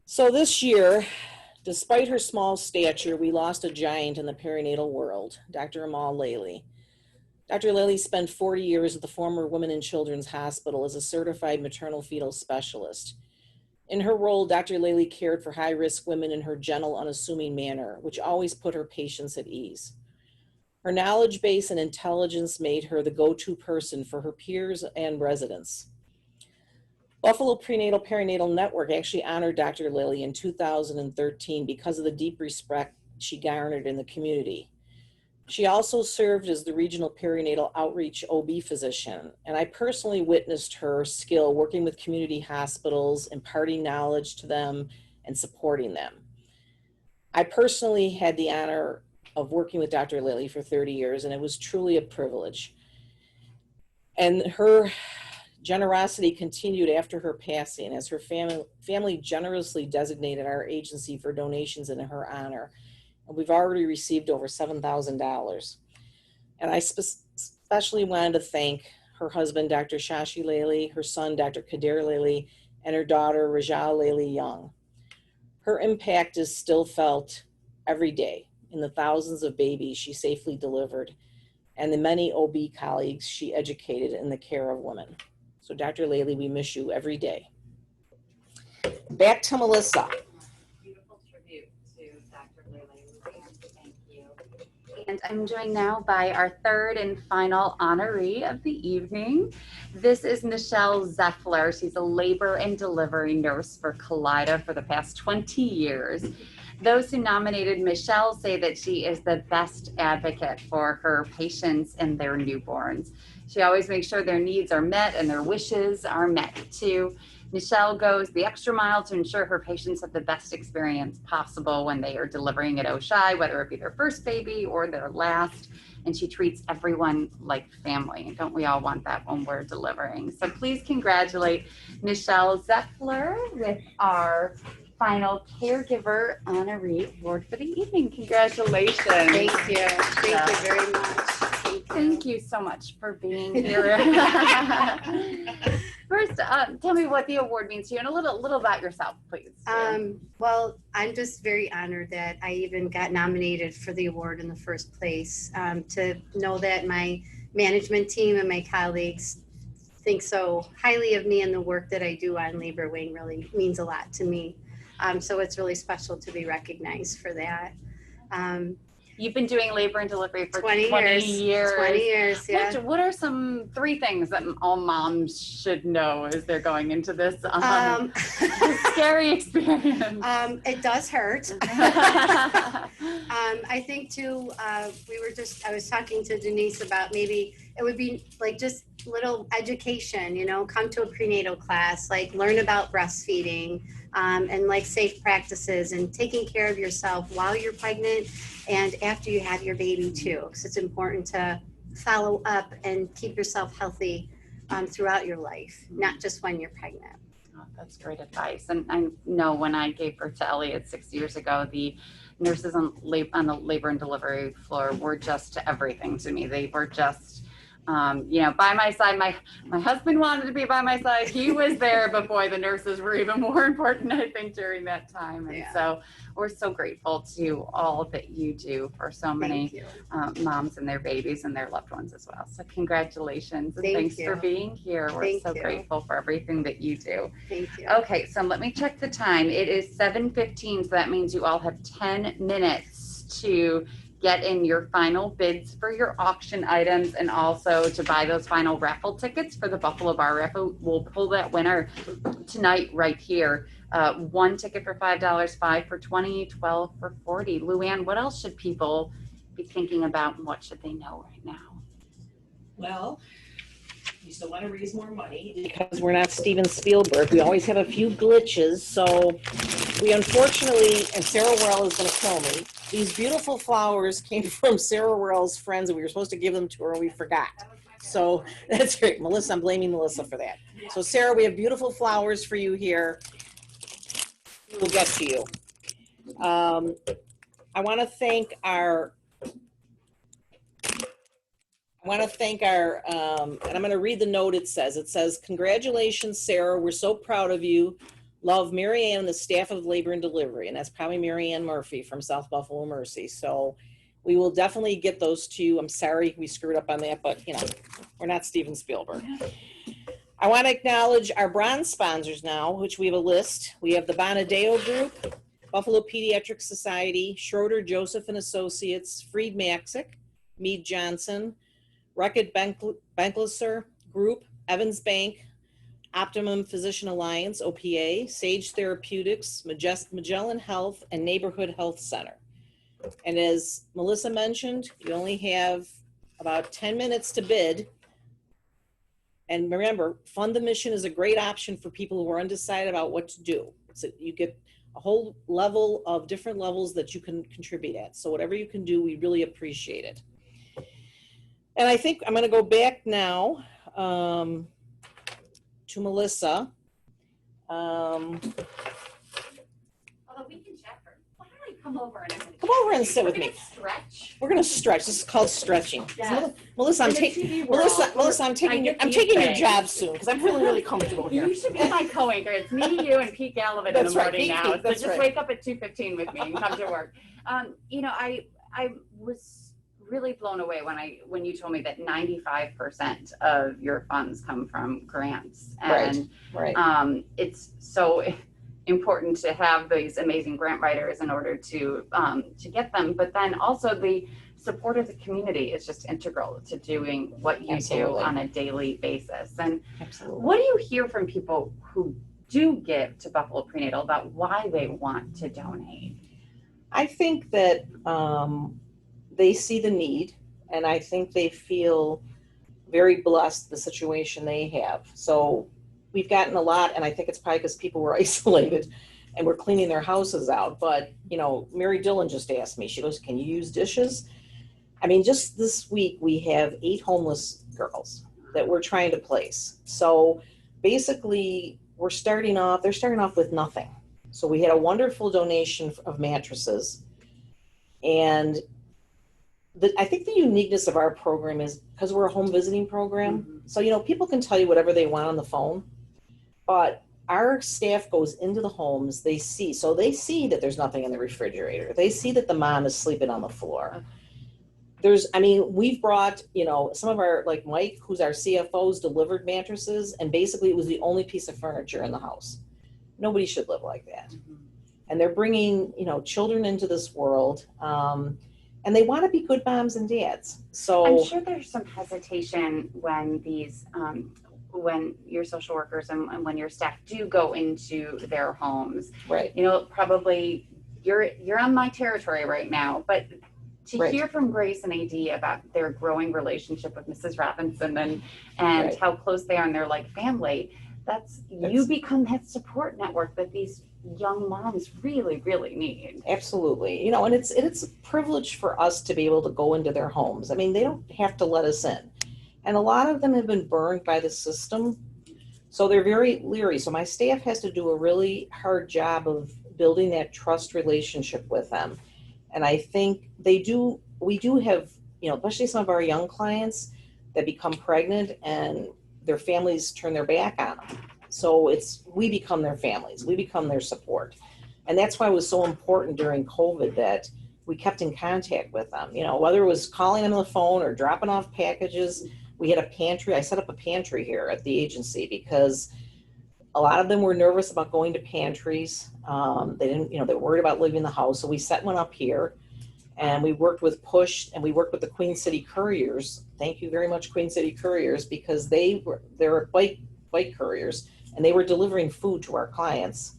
So this year, despite her small stature, we lost a giant in the perinatal world, Dr. Amal Laley. Dr. Laley spent 40 years at the former Women and Children's Hospital as a certified maternal fetal specialist. In her role, Dr. Laley cared for high-risk women in her gentle, unassuming manner, which always put her patients at ease. Her knowledge base and intelligence made her the go-to person for her peers and residents. Buffalo Prenatal Perinatal Network actually honored Dr. Laley in 2013 because of the deep respect she garnered in the community. She also served as the regional perinatal outreach OB physician, and I personally witnessed her skill working with community hospitals, imparting knowledge to them, and supporting them. I personally had the honor of working with Dr. Laley for 30 years, and it was truly a privilege. And her generosity continued after her passing as her family generously designated our agency for donations in her honor. And we've already received over $7,000. And I especially wanted to thank her husband, Dr. Shashi Laley, her son, Dr. Kadir Laley, and her daughter, Rajal Laley Young. Her impact is still felt every day in the thousands of babies she safely delivered and the many OB colleagues she educated in the care of women. So Dr. Laley, we miss you every day. Back to Melissa. Beautiful tribute to Dr. Laley. Thank you. And I'm joined now by our third and final honoree of the evening. This is Michelle Zeffler. She's a labor and delivery nurse for Kaleida for the past 20 years. Those who nominated Michelle say that she is the best advocate for her patients and their newborns. She always makes sure their needs are met and their wishes are met too. Michelle goes the extra mile to ensure her patients have the best experience possible when they are delivering at Oshai, whether it be their first baby or their last. And she treats everyone like family. And don't we all want that when we're delivering? So please congratulate Michelle Zeffler with our final caregiver honoree award for the evening. Congratulations. Thank you. Thank you very much. Thank you so much for being here. First, tell me what the award means to you and a little about yourself, please. Well, I'm just very honored that I even got nominated for the award in the first place. To know that my management team and my colleagues think so highly of me and the work that I do on Labor Wing really means a lot to me. So it's really special to be recognized for that. You've been doing labor and delivery for 20 years. 20 years, yeah. What are some 3 things that all moms should know as they're going into this scary experience? It does hurt. I think too, I was talking to Denise about maybe it would be like just little education, come to a prenatal class, like learn about breastfeeding, and like safe practices and taking care of yourself while you're pregnant and after you have your baby too. Because it's important to follow up and keep yourself healthy throughout your life, not just when you're pregnant. Oh, that's great advice. And I know when I gave birth to Elliot 6 years ago, the nurses on the labor and delivery floor were just everything to me. They were just, by my side. My husband wanted to be by my side. He was there before the nurses were even more important, I think, during that time. And so we're so grateful to all that you do for so many moms and their babies and their loved ones as well. So congratulations and thanks for being here. We're so grateful for everything that you do. Thank you. Okay, so let me check the time. It is 7:15, so that means you all have 10 minutes to get in your final bids for your auction items and also to buy those final raffle tickets for the Buffalo Bar raffle. We'll pull that winner tonight right here. 1 ticket for $5, 5 for $20, 12 for $40. Luann, what else should people be thinking about and what should they know right now? Well, you still want to raise more money. Because we're not Steven Spielberg, we always have a few glitches. So we unfortunately, and Sarah Worrell is going to kill me, these beautiful flowers came from Sarah Worrell's friends and we were supposed to give them to her and we forgot. So that's great. Melissa, I'm blaming Melissa for that. So Sarah, we have beautiful flowers for you here. We'll get to you. I want to thank our, and I'm going to read the note it says, congratulations, Sarah. We're so proud of you. Love, Mary Ann and the staff of Labor and Delivery. And that's probably Mary Ann Murphy from South Buffalo Mercy. So we will definitely get those to you. I'm sorry we screwed up on that, but we're not Steven Spielberg. I want to acknowledge our bronze sponsors now, which we have a list. We have the Bonadeo Group, Buffalo Pediatric Society, Schroeder Joseph and Associates, Freed Maxick, Meade Johnson, Reckitt Benklisser Group, Evans Bank, Optimum Physician Alliance, OPA, Sage Therapeutics, Magellan Health, and Neighborhood Health Center. And as Melissa mentioned, you only have about 10 minutes to bid. And remember, Fund the Mission is a great option for people who are undecided about what to do. So you get a whole level of different levels that you can contribute at. So whatever you can do, we really appreciate it. And I think I'm going to go back now to Melissa. Although we can chat for, why don't I come over and sit with me. Stretch. We're gonna stretch. This is called stretching. Yes. Melissa, I'm taking your job soon because I'm feeling really comfortable here. You should be my co-anchor. It's me, you, and Pete Gallivan in the morning now. So just wake up at 2:15 with me and come to work. I was really blown away when you told me that 95% of your funds come from grants, and it's so important to have these amazing grant writers in order to get them, but then also the support of the community is just integral to doing what you do on a daily basis. And what do you hear from people who do give to Buffalo Prenatal about why they want to donate? I think that they see the need, and I think they feel very blessed the situation they have. So we've gotten a lot, and I think it's probably because people were isolated and we're cleaning their houses out. But, Mary Dillon just asked me, she goes, can you use dishes? I mean, just this week, we have 8 homeless girls that we're trying to place. So basically, they're starting off with nothing. So we had a wonderful donation of mattresses. And I think the uniqueness of our program is because we're a home visiting program. Mm-hmm. So, people can tell you whatever they want on the phone, but our staff goes into the homes. They see that there's nothing in the refrigerator. They see that the mom is sleeping on the floor. We've brought, some of our, like Mike, who's our CFO's delivered mattresses, and basically it was the only piece of furniture in the house. Nobody should live like that. Mm-hmm. And they're bringing, children into this world. and they want to be good moms and dads. So I'm sure there's some hesitation when when your social workers and when your staff do go into their homes. right. Probably you're on my territory right now, but to Right. hear from Grace and AD about their growing relationship with Mrs. Robinson and Right. how close they are and they're like family, you become that support network that these young moms really, really need. Absolutely. And it's a privilege for us to be able to go into their homes. I mean, they don't have to let us in. And a lot of them have been burned by the system. So they're very leery. So my staff has to do a really hard job of building that trust relationship with them. And I think we do have, especially some of our young clients that become pregnant and their families turn their back on them. So we become their families, we become their support. And that's why it was so important during COVID that we kept in contact with them, whether it was calling them on the phone or dropping off packages. We had a pantry. I set up a pantry here at the agency because a lot of them were nervous about going to pantries. They didn't, they were worried about leaving the house. So we set one up here, and we worked with Push, and we worked with the Queen City Couriers. Thank you very much, Queen City Couriers, because they're bike couriers, and they were delivering food to our clients.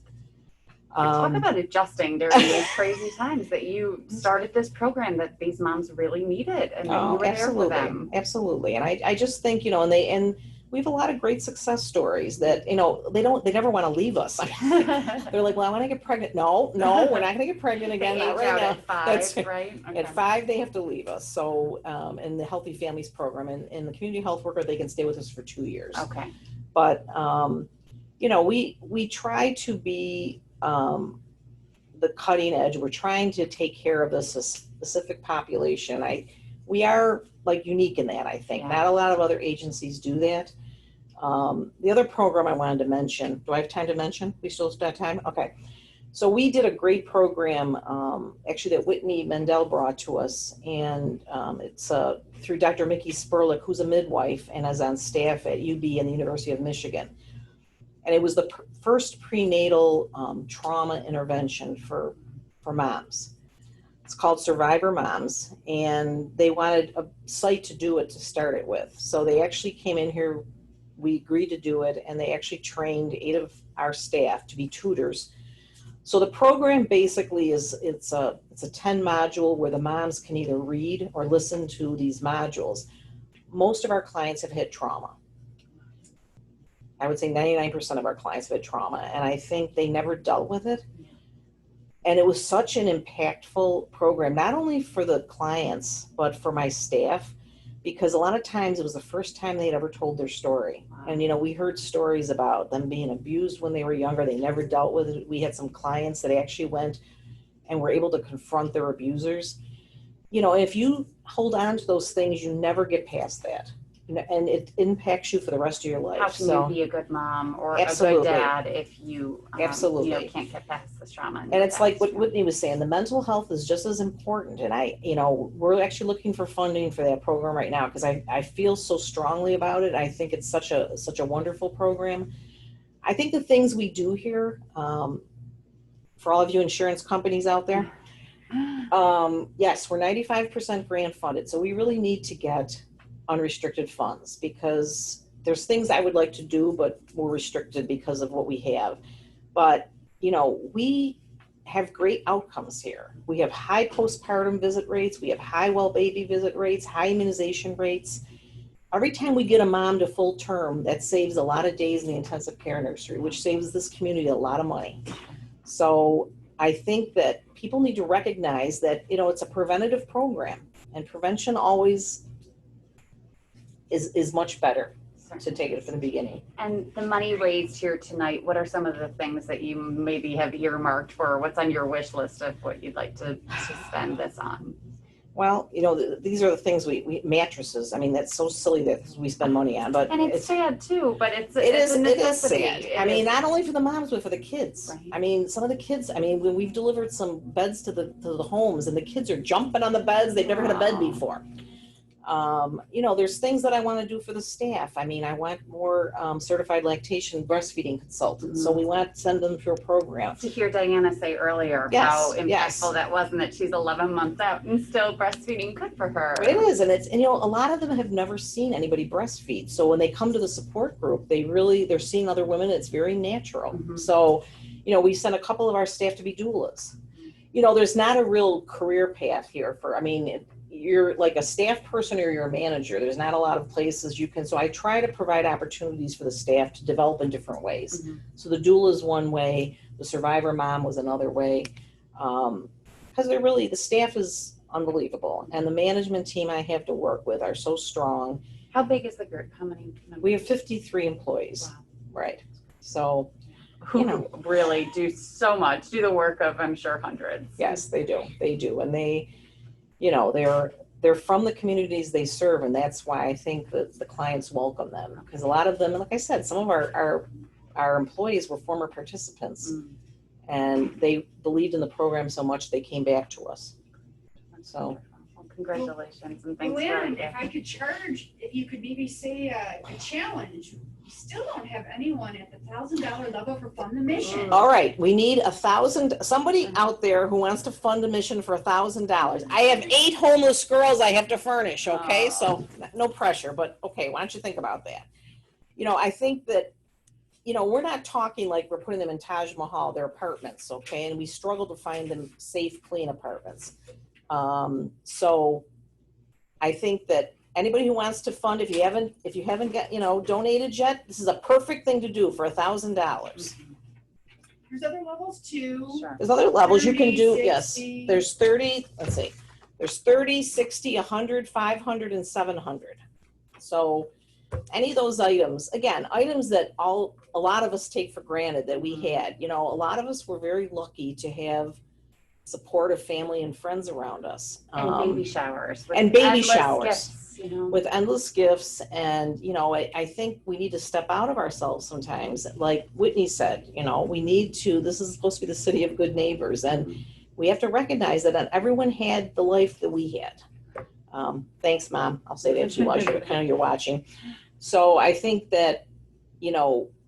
Talk about adjusting during these crazy times that you started this program that these moms really needed, and that you were there for them. Absolutely. And I just think, and we have a lot of great success stories that, they never want to leave us. They're like, well, I want to get pregnant. No, we're not going to get pregnant again. Not right now. At 5, That's right? Okay. At 5, they have to leave us. So in the Healthy Families program and in the community health worker, they can stay with us for 2 years. Okay. But, we try to be the cutting edge. We're trying to take care of this specific population. We are like unique in that, I think. Yeah. Not a lot of other agencies do that. The other program I wanted to mention, do I have time to mention? We still have time? Okay. So we did a great program, actually, that Whitney Mendel brought to us. And it's through Dr. Mickey Sperlich, who's a midwife and is on staff at UB and the University of Michigan. And it was the first prenatal trauma intervention for moms. It's called Survivor Moms, and they wanted a site to do it, to start it with. So they actually came in here, we agreed to do it, and they actually trained 8 of our staff to be tutors. So the program basically it's a 10 module where the moms can either read or listen to these modules. Most of our clients have had trauma. I would say 99% of our clients have had trauma, and I think they never dealt with it. And it was such an impactful program, not only for the clients, but for my staff, because a lot of times it was the first time they had ever told their story. And, we heard stories about them being abused when they were younger. They never dealt with it. We had some clients that actually went and were able to confront their abusers. If you hold on to those things, you never get past that. And it impacts you for the rest of your life. How can you be a good mom or Absolutely. a good dad if you Absolutely. Can't get past this trauma? And it's like what Whitney was saying, the mental health is just as important. And we're actually looking for funding for that program right now because I feel so strongly about it. I think it's such a wonderful program. I think the things we do here, for all of you insurance companies out there, yes, we're 95% grant funded. So we really need to get unrestricted funds because there's things I would like to do, but we're restricted because of what we have. But, we have great outcomes here. We have high postpartum visit rates. We have high well baby visit rates, high immunization rates. Every time we get a mom to full term, that saves a lot of days in the intensive care nursery, which saves this community a lot of money. So I think that people need to recognize that, it's a preventative program, and prevention always is much better to take it from the beginning. And the money raised here tonight, what are some of the things that you maybe have earmarked for? What's on your wish list of what you'd like to spend this on? Well, these are the things we mattresses. I mean, that's so silly that we spend money on, but and it's sad too. But it is sad. I mean, not only for the moms, but for the kids. Right. I mean, some of the kids. I mean, when we've delivered some beds to the homes, and the kids are jumping on the beds, they've never had a bed before. There's things that I want to do for the staff. I mean, I want more certified lactation breastfeeding consultants. So we want to send them through a program. To hear Diana say earlier how impactful that was, and that she's 11 months out and still breastfeeding, good for her. It is, and a lot of them have never seen anybody breastfeed. So when they come to the support group, they're seeing other women. It's very natural. So, we sent a couple of our staff to be doulas. There's not a real career path here you're like a staff person or you're a manager. There's not a lot of places you can. So I try to provide opportunities for the staff to develop in different ways. So the doula is one way, the survivor mom was another way. Because the staff is unbelievable. And the management team I have to work with are so strong. How big is the group? How many members? We have 53 employees. Wow. Right. So, who really do so much, do the work of, I'm sure, hundreds. Yes, they do. They do. And they're from the communities they serve, and that's why I think that the clients welcome them, because a lot of them, like I said, some of our employees were former participants, and they believed in the program so much they came back to us. So, well, congratulations and thanks. Luann, if I could if you could maybe say a challenge. We still don't have anyone at the $1,000 level for fund the mission. All right, we need somebody out there who wants to fund a mission for $1,000. I have 8 homeless girls I have to furnish, okay? So no pressure, but okay, why don't you think about that? I think that, we're not talking like we're putting them in Taj Mahal, their apartments, okay? And we struggle to find them safe, clean apartments. So I think that anybody who wants to fund, if you haven't got, donated yet, this is a perfect thing to do for $1,000. There's other levels too. Sure. There's other levels 30, you can do. 60. Yes, there's 30. Let's see, there's 30, 60, 100, 500, and 700. So any of those items, again, items that a lot of us take for granted that we had. A lot of us were very lucky to have supportive family and friends around us. And baby showers. And baby showers. Gifts, with endless gifts. And, I think we need to step out of ourselves sometimes. Like Whitney said, this is supposed to be the city of good neighbors. And we have to recognize that not everyone had the life that we had. Thanks, Mom. I'll say that to you while you're watching. So I think that,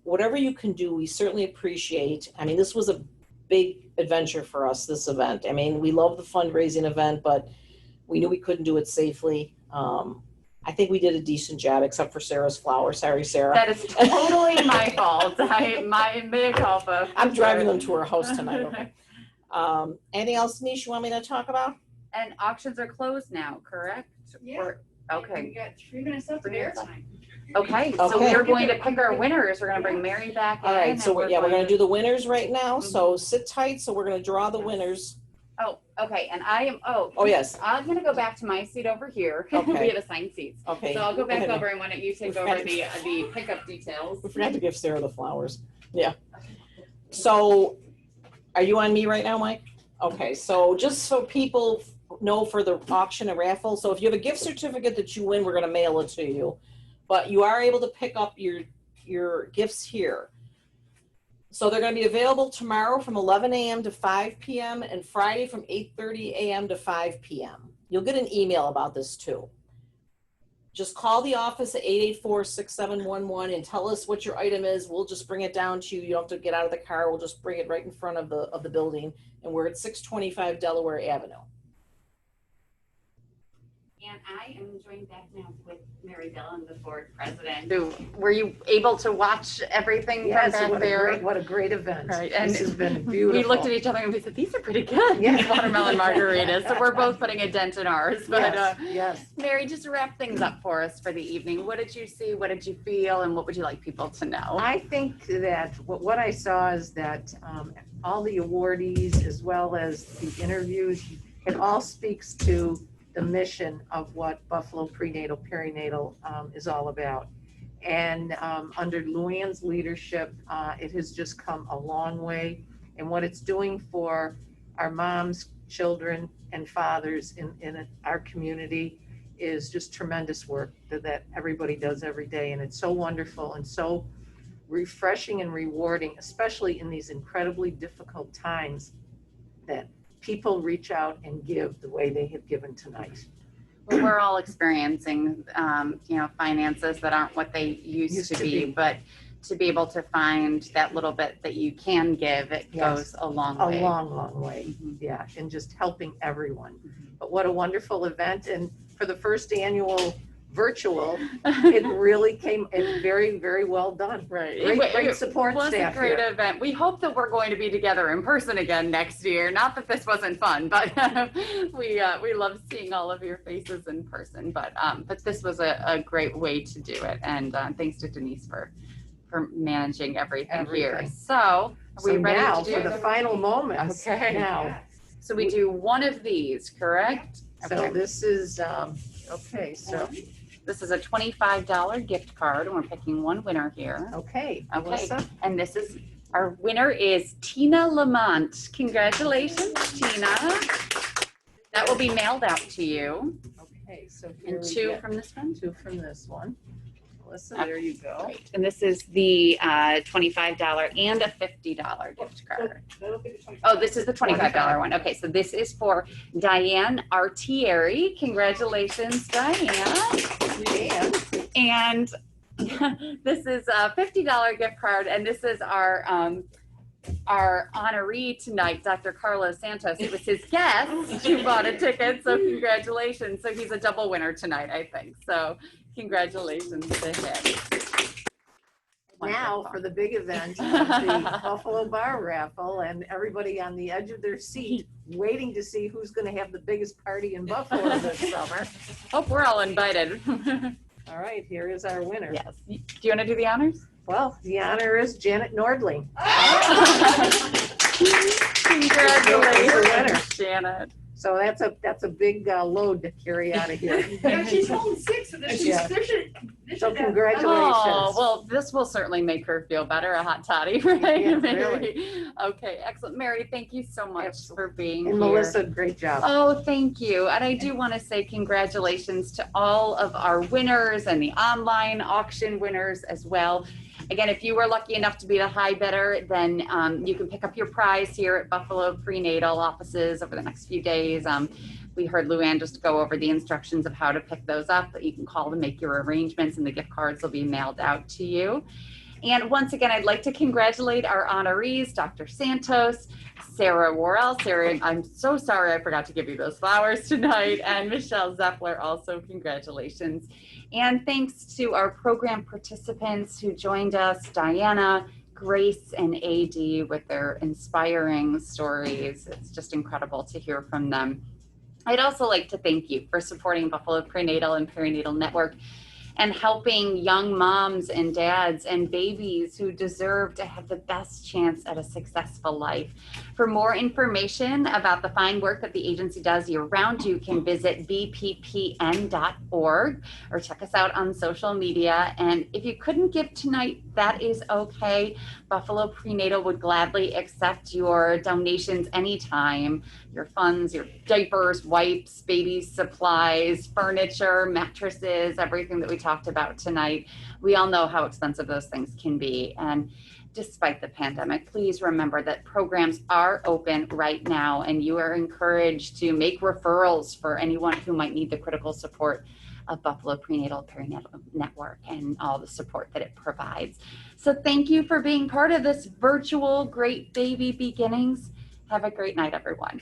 whatever you can do, we certainly appreciate. This was a big adventure for us, this event. We love the fundraising event, but we knew we couldn't do it safely. I think we did a decent job, except for Sarah's flower. Sorry, Sarah. That is totally my fault. My mea culpa. I'm driving them to her house tonight. Okay. Anything else, Nish, you want me to talk about? And auctions are closed now, correct? Yeah. Okay. We got 3 minutes left of airtime. Okay. So we're going to pick our winners. We're going to bring Mary back in. All right. So we're going to do the winners right now. So sit tight. So we're going to draw the winners. Oh, okay. And yes. I'm going to go back to my seat over here. Okay. We have assigned seats. Okay. So I'll go back over, and why don't you take over the pickup details? We forgot to give Sarah the flowers. Yeah. So are you on me right now, Mike? Okay. So just so people know for the auction and raffle. So if you have a gift certificate that you win, we're going to mail it to you. But you are able to pick up your gifts here. So they're going to be available tomorrow from 11 a.m. to 5 p.m. and Friday from 8:30 a.m. to 5 p.m. You'll get an email about this too. Just call the office at 884-6711 and tell us what your item is. We'll just bring it down to you. You don't have to get out of the car. We'll just bring it right in front of the building. And we're at 625 Delaware Avenue. And I am joined back now with Mary Dillon, the board president. Were you able to watch everything from back there? What a great event. Right. And this has been beautiful. We looked at each other and we said, these are pretty good. Yeah. Watermelon margaritas. So we're both putting a dent in ours. But yes. Mary, just to wrap things up for us for the evening, what did you see? What did you feel? And what would you like people to know? I think that what I saw is that all the awardees, as well as the interviews, it all speaks to the mission of what Buffalo Prenatal Perinatal is all about. And under Luann's leadership, it has just come a long way. And what it's doing for our moms, children, and fathers in our community is just tremendous work that everybody does every day. And it's so wonderful and so refreshing and rewarding, especially in these incredibly difficult times, that people reach out and give the way they have given tonight. Well, we're all experiencing, finances that aren't what they used to be, but to be able to find that little bit that you can give, it goes a long way. A long, long way. Yeah, and just helping everyone. But what a wonderful event. And for the first annual virtual, it really came, it's very, very well done. Right. Great support staff. It was a great event. We hope that we're going to be together in person again next year. Not that this wasn't fun, but we love seeing all of your faces in person. But this was a great way to do it. And thanks to Denise for managing everything here. So are we ready now to do for the final moment? Okay. Now, so we do one of these, correct? so this is, okay, so, This is a $25 gift card, and we're picking one winner here. okay, Okay, Melissa. and this is, our winner is Tina Lamont. Congratulations, Tina. That will be mailed out to you. Okay, so here And we two get from this one? two from this one. Melissa, there you go. Great. And this is the $25 and a $50 gift card. Oh, this is the $25 one. Okay, so this is for Diane Artieri. Congratulations, Diane. And this is a $50 gift card, and this is our honoree tonight, Dr. Carlos Santos. It was his guest who bought a ticket, so congratulations. So he's a double winner tonight, I think. So congratulations to him. Now for the big event, the Buffalo Bar Raffle, and everybody on the edge of their seat waiting to see who's going to have the biggest party in Buffalo this summer. Hope we're all invited. All right, here is our winner. Yes. Do you want to do the honors? Well, the honor is Janet Nordling. Congratulations, Janet. So that's a big load to carry out of here. Yeah, she's home sick, so this Yeah. should So have- congratulations. Oh, well, this will certainly make her feel better, a hot toddy, right? Yeah, Mary? really. Okay, excellent. Mary, thank you so much for being And here. Melissa, great job. Oh, thank you. And I do want to say congratulations to all of our winners and the online auction winners as well. Again, if you were lucky enough to be the high bidder, then you can pick up your prize here at Buffalo Prenatal offices over the next few days. We heard Luann just go over the instructions of how to pick those up, but you can call to make your arrangements, and the gift cards will be mailed out to you. And once again, I'd like to congratulate our honorees, Dr. Santos, Sarah Worrell. Sarah, I'm so sorry I forgot to give you those flowers tonight. And Michelle Zeppler, also congratulations. And thanks to our program participants who joined us, Diana, Grace, and AD, with their inspiring stories. It's just incredible to hear from them. I'd also like to thank you for supporting Buffalo Prenatal and Perinatal Network and helping young moms and dads and babies who deserve to have the best chance at a successful life. For more information about the fine work that the agency does year-round, you can visit bppn.org or check us out on social media. And if you couldn't give tonight, that is okay. Buffalo Prenatal would gladly accept your donations anytime. Your funds, your diapers, wipes, baby supplies, furniture, mattresses, everything that we talked about tonight. We all know how expensive those things can be. And despite the pandemic, please remember that programs are open right now, and you are encouraged to make referrals for anyone who might need the critical support of Buffalo Prenatal Perinatal Network and all the support that it provides. So thank you for being part of this virtual Great Baby Beginnings. Have a great night, everyone.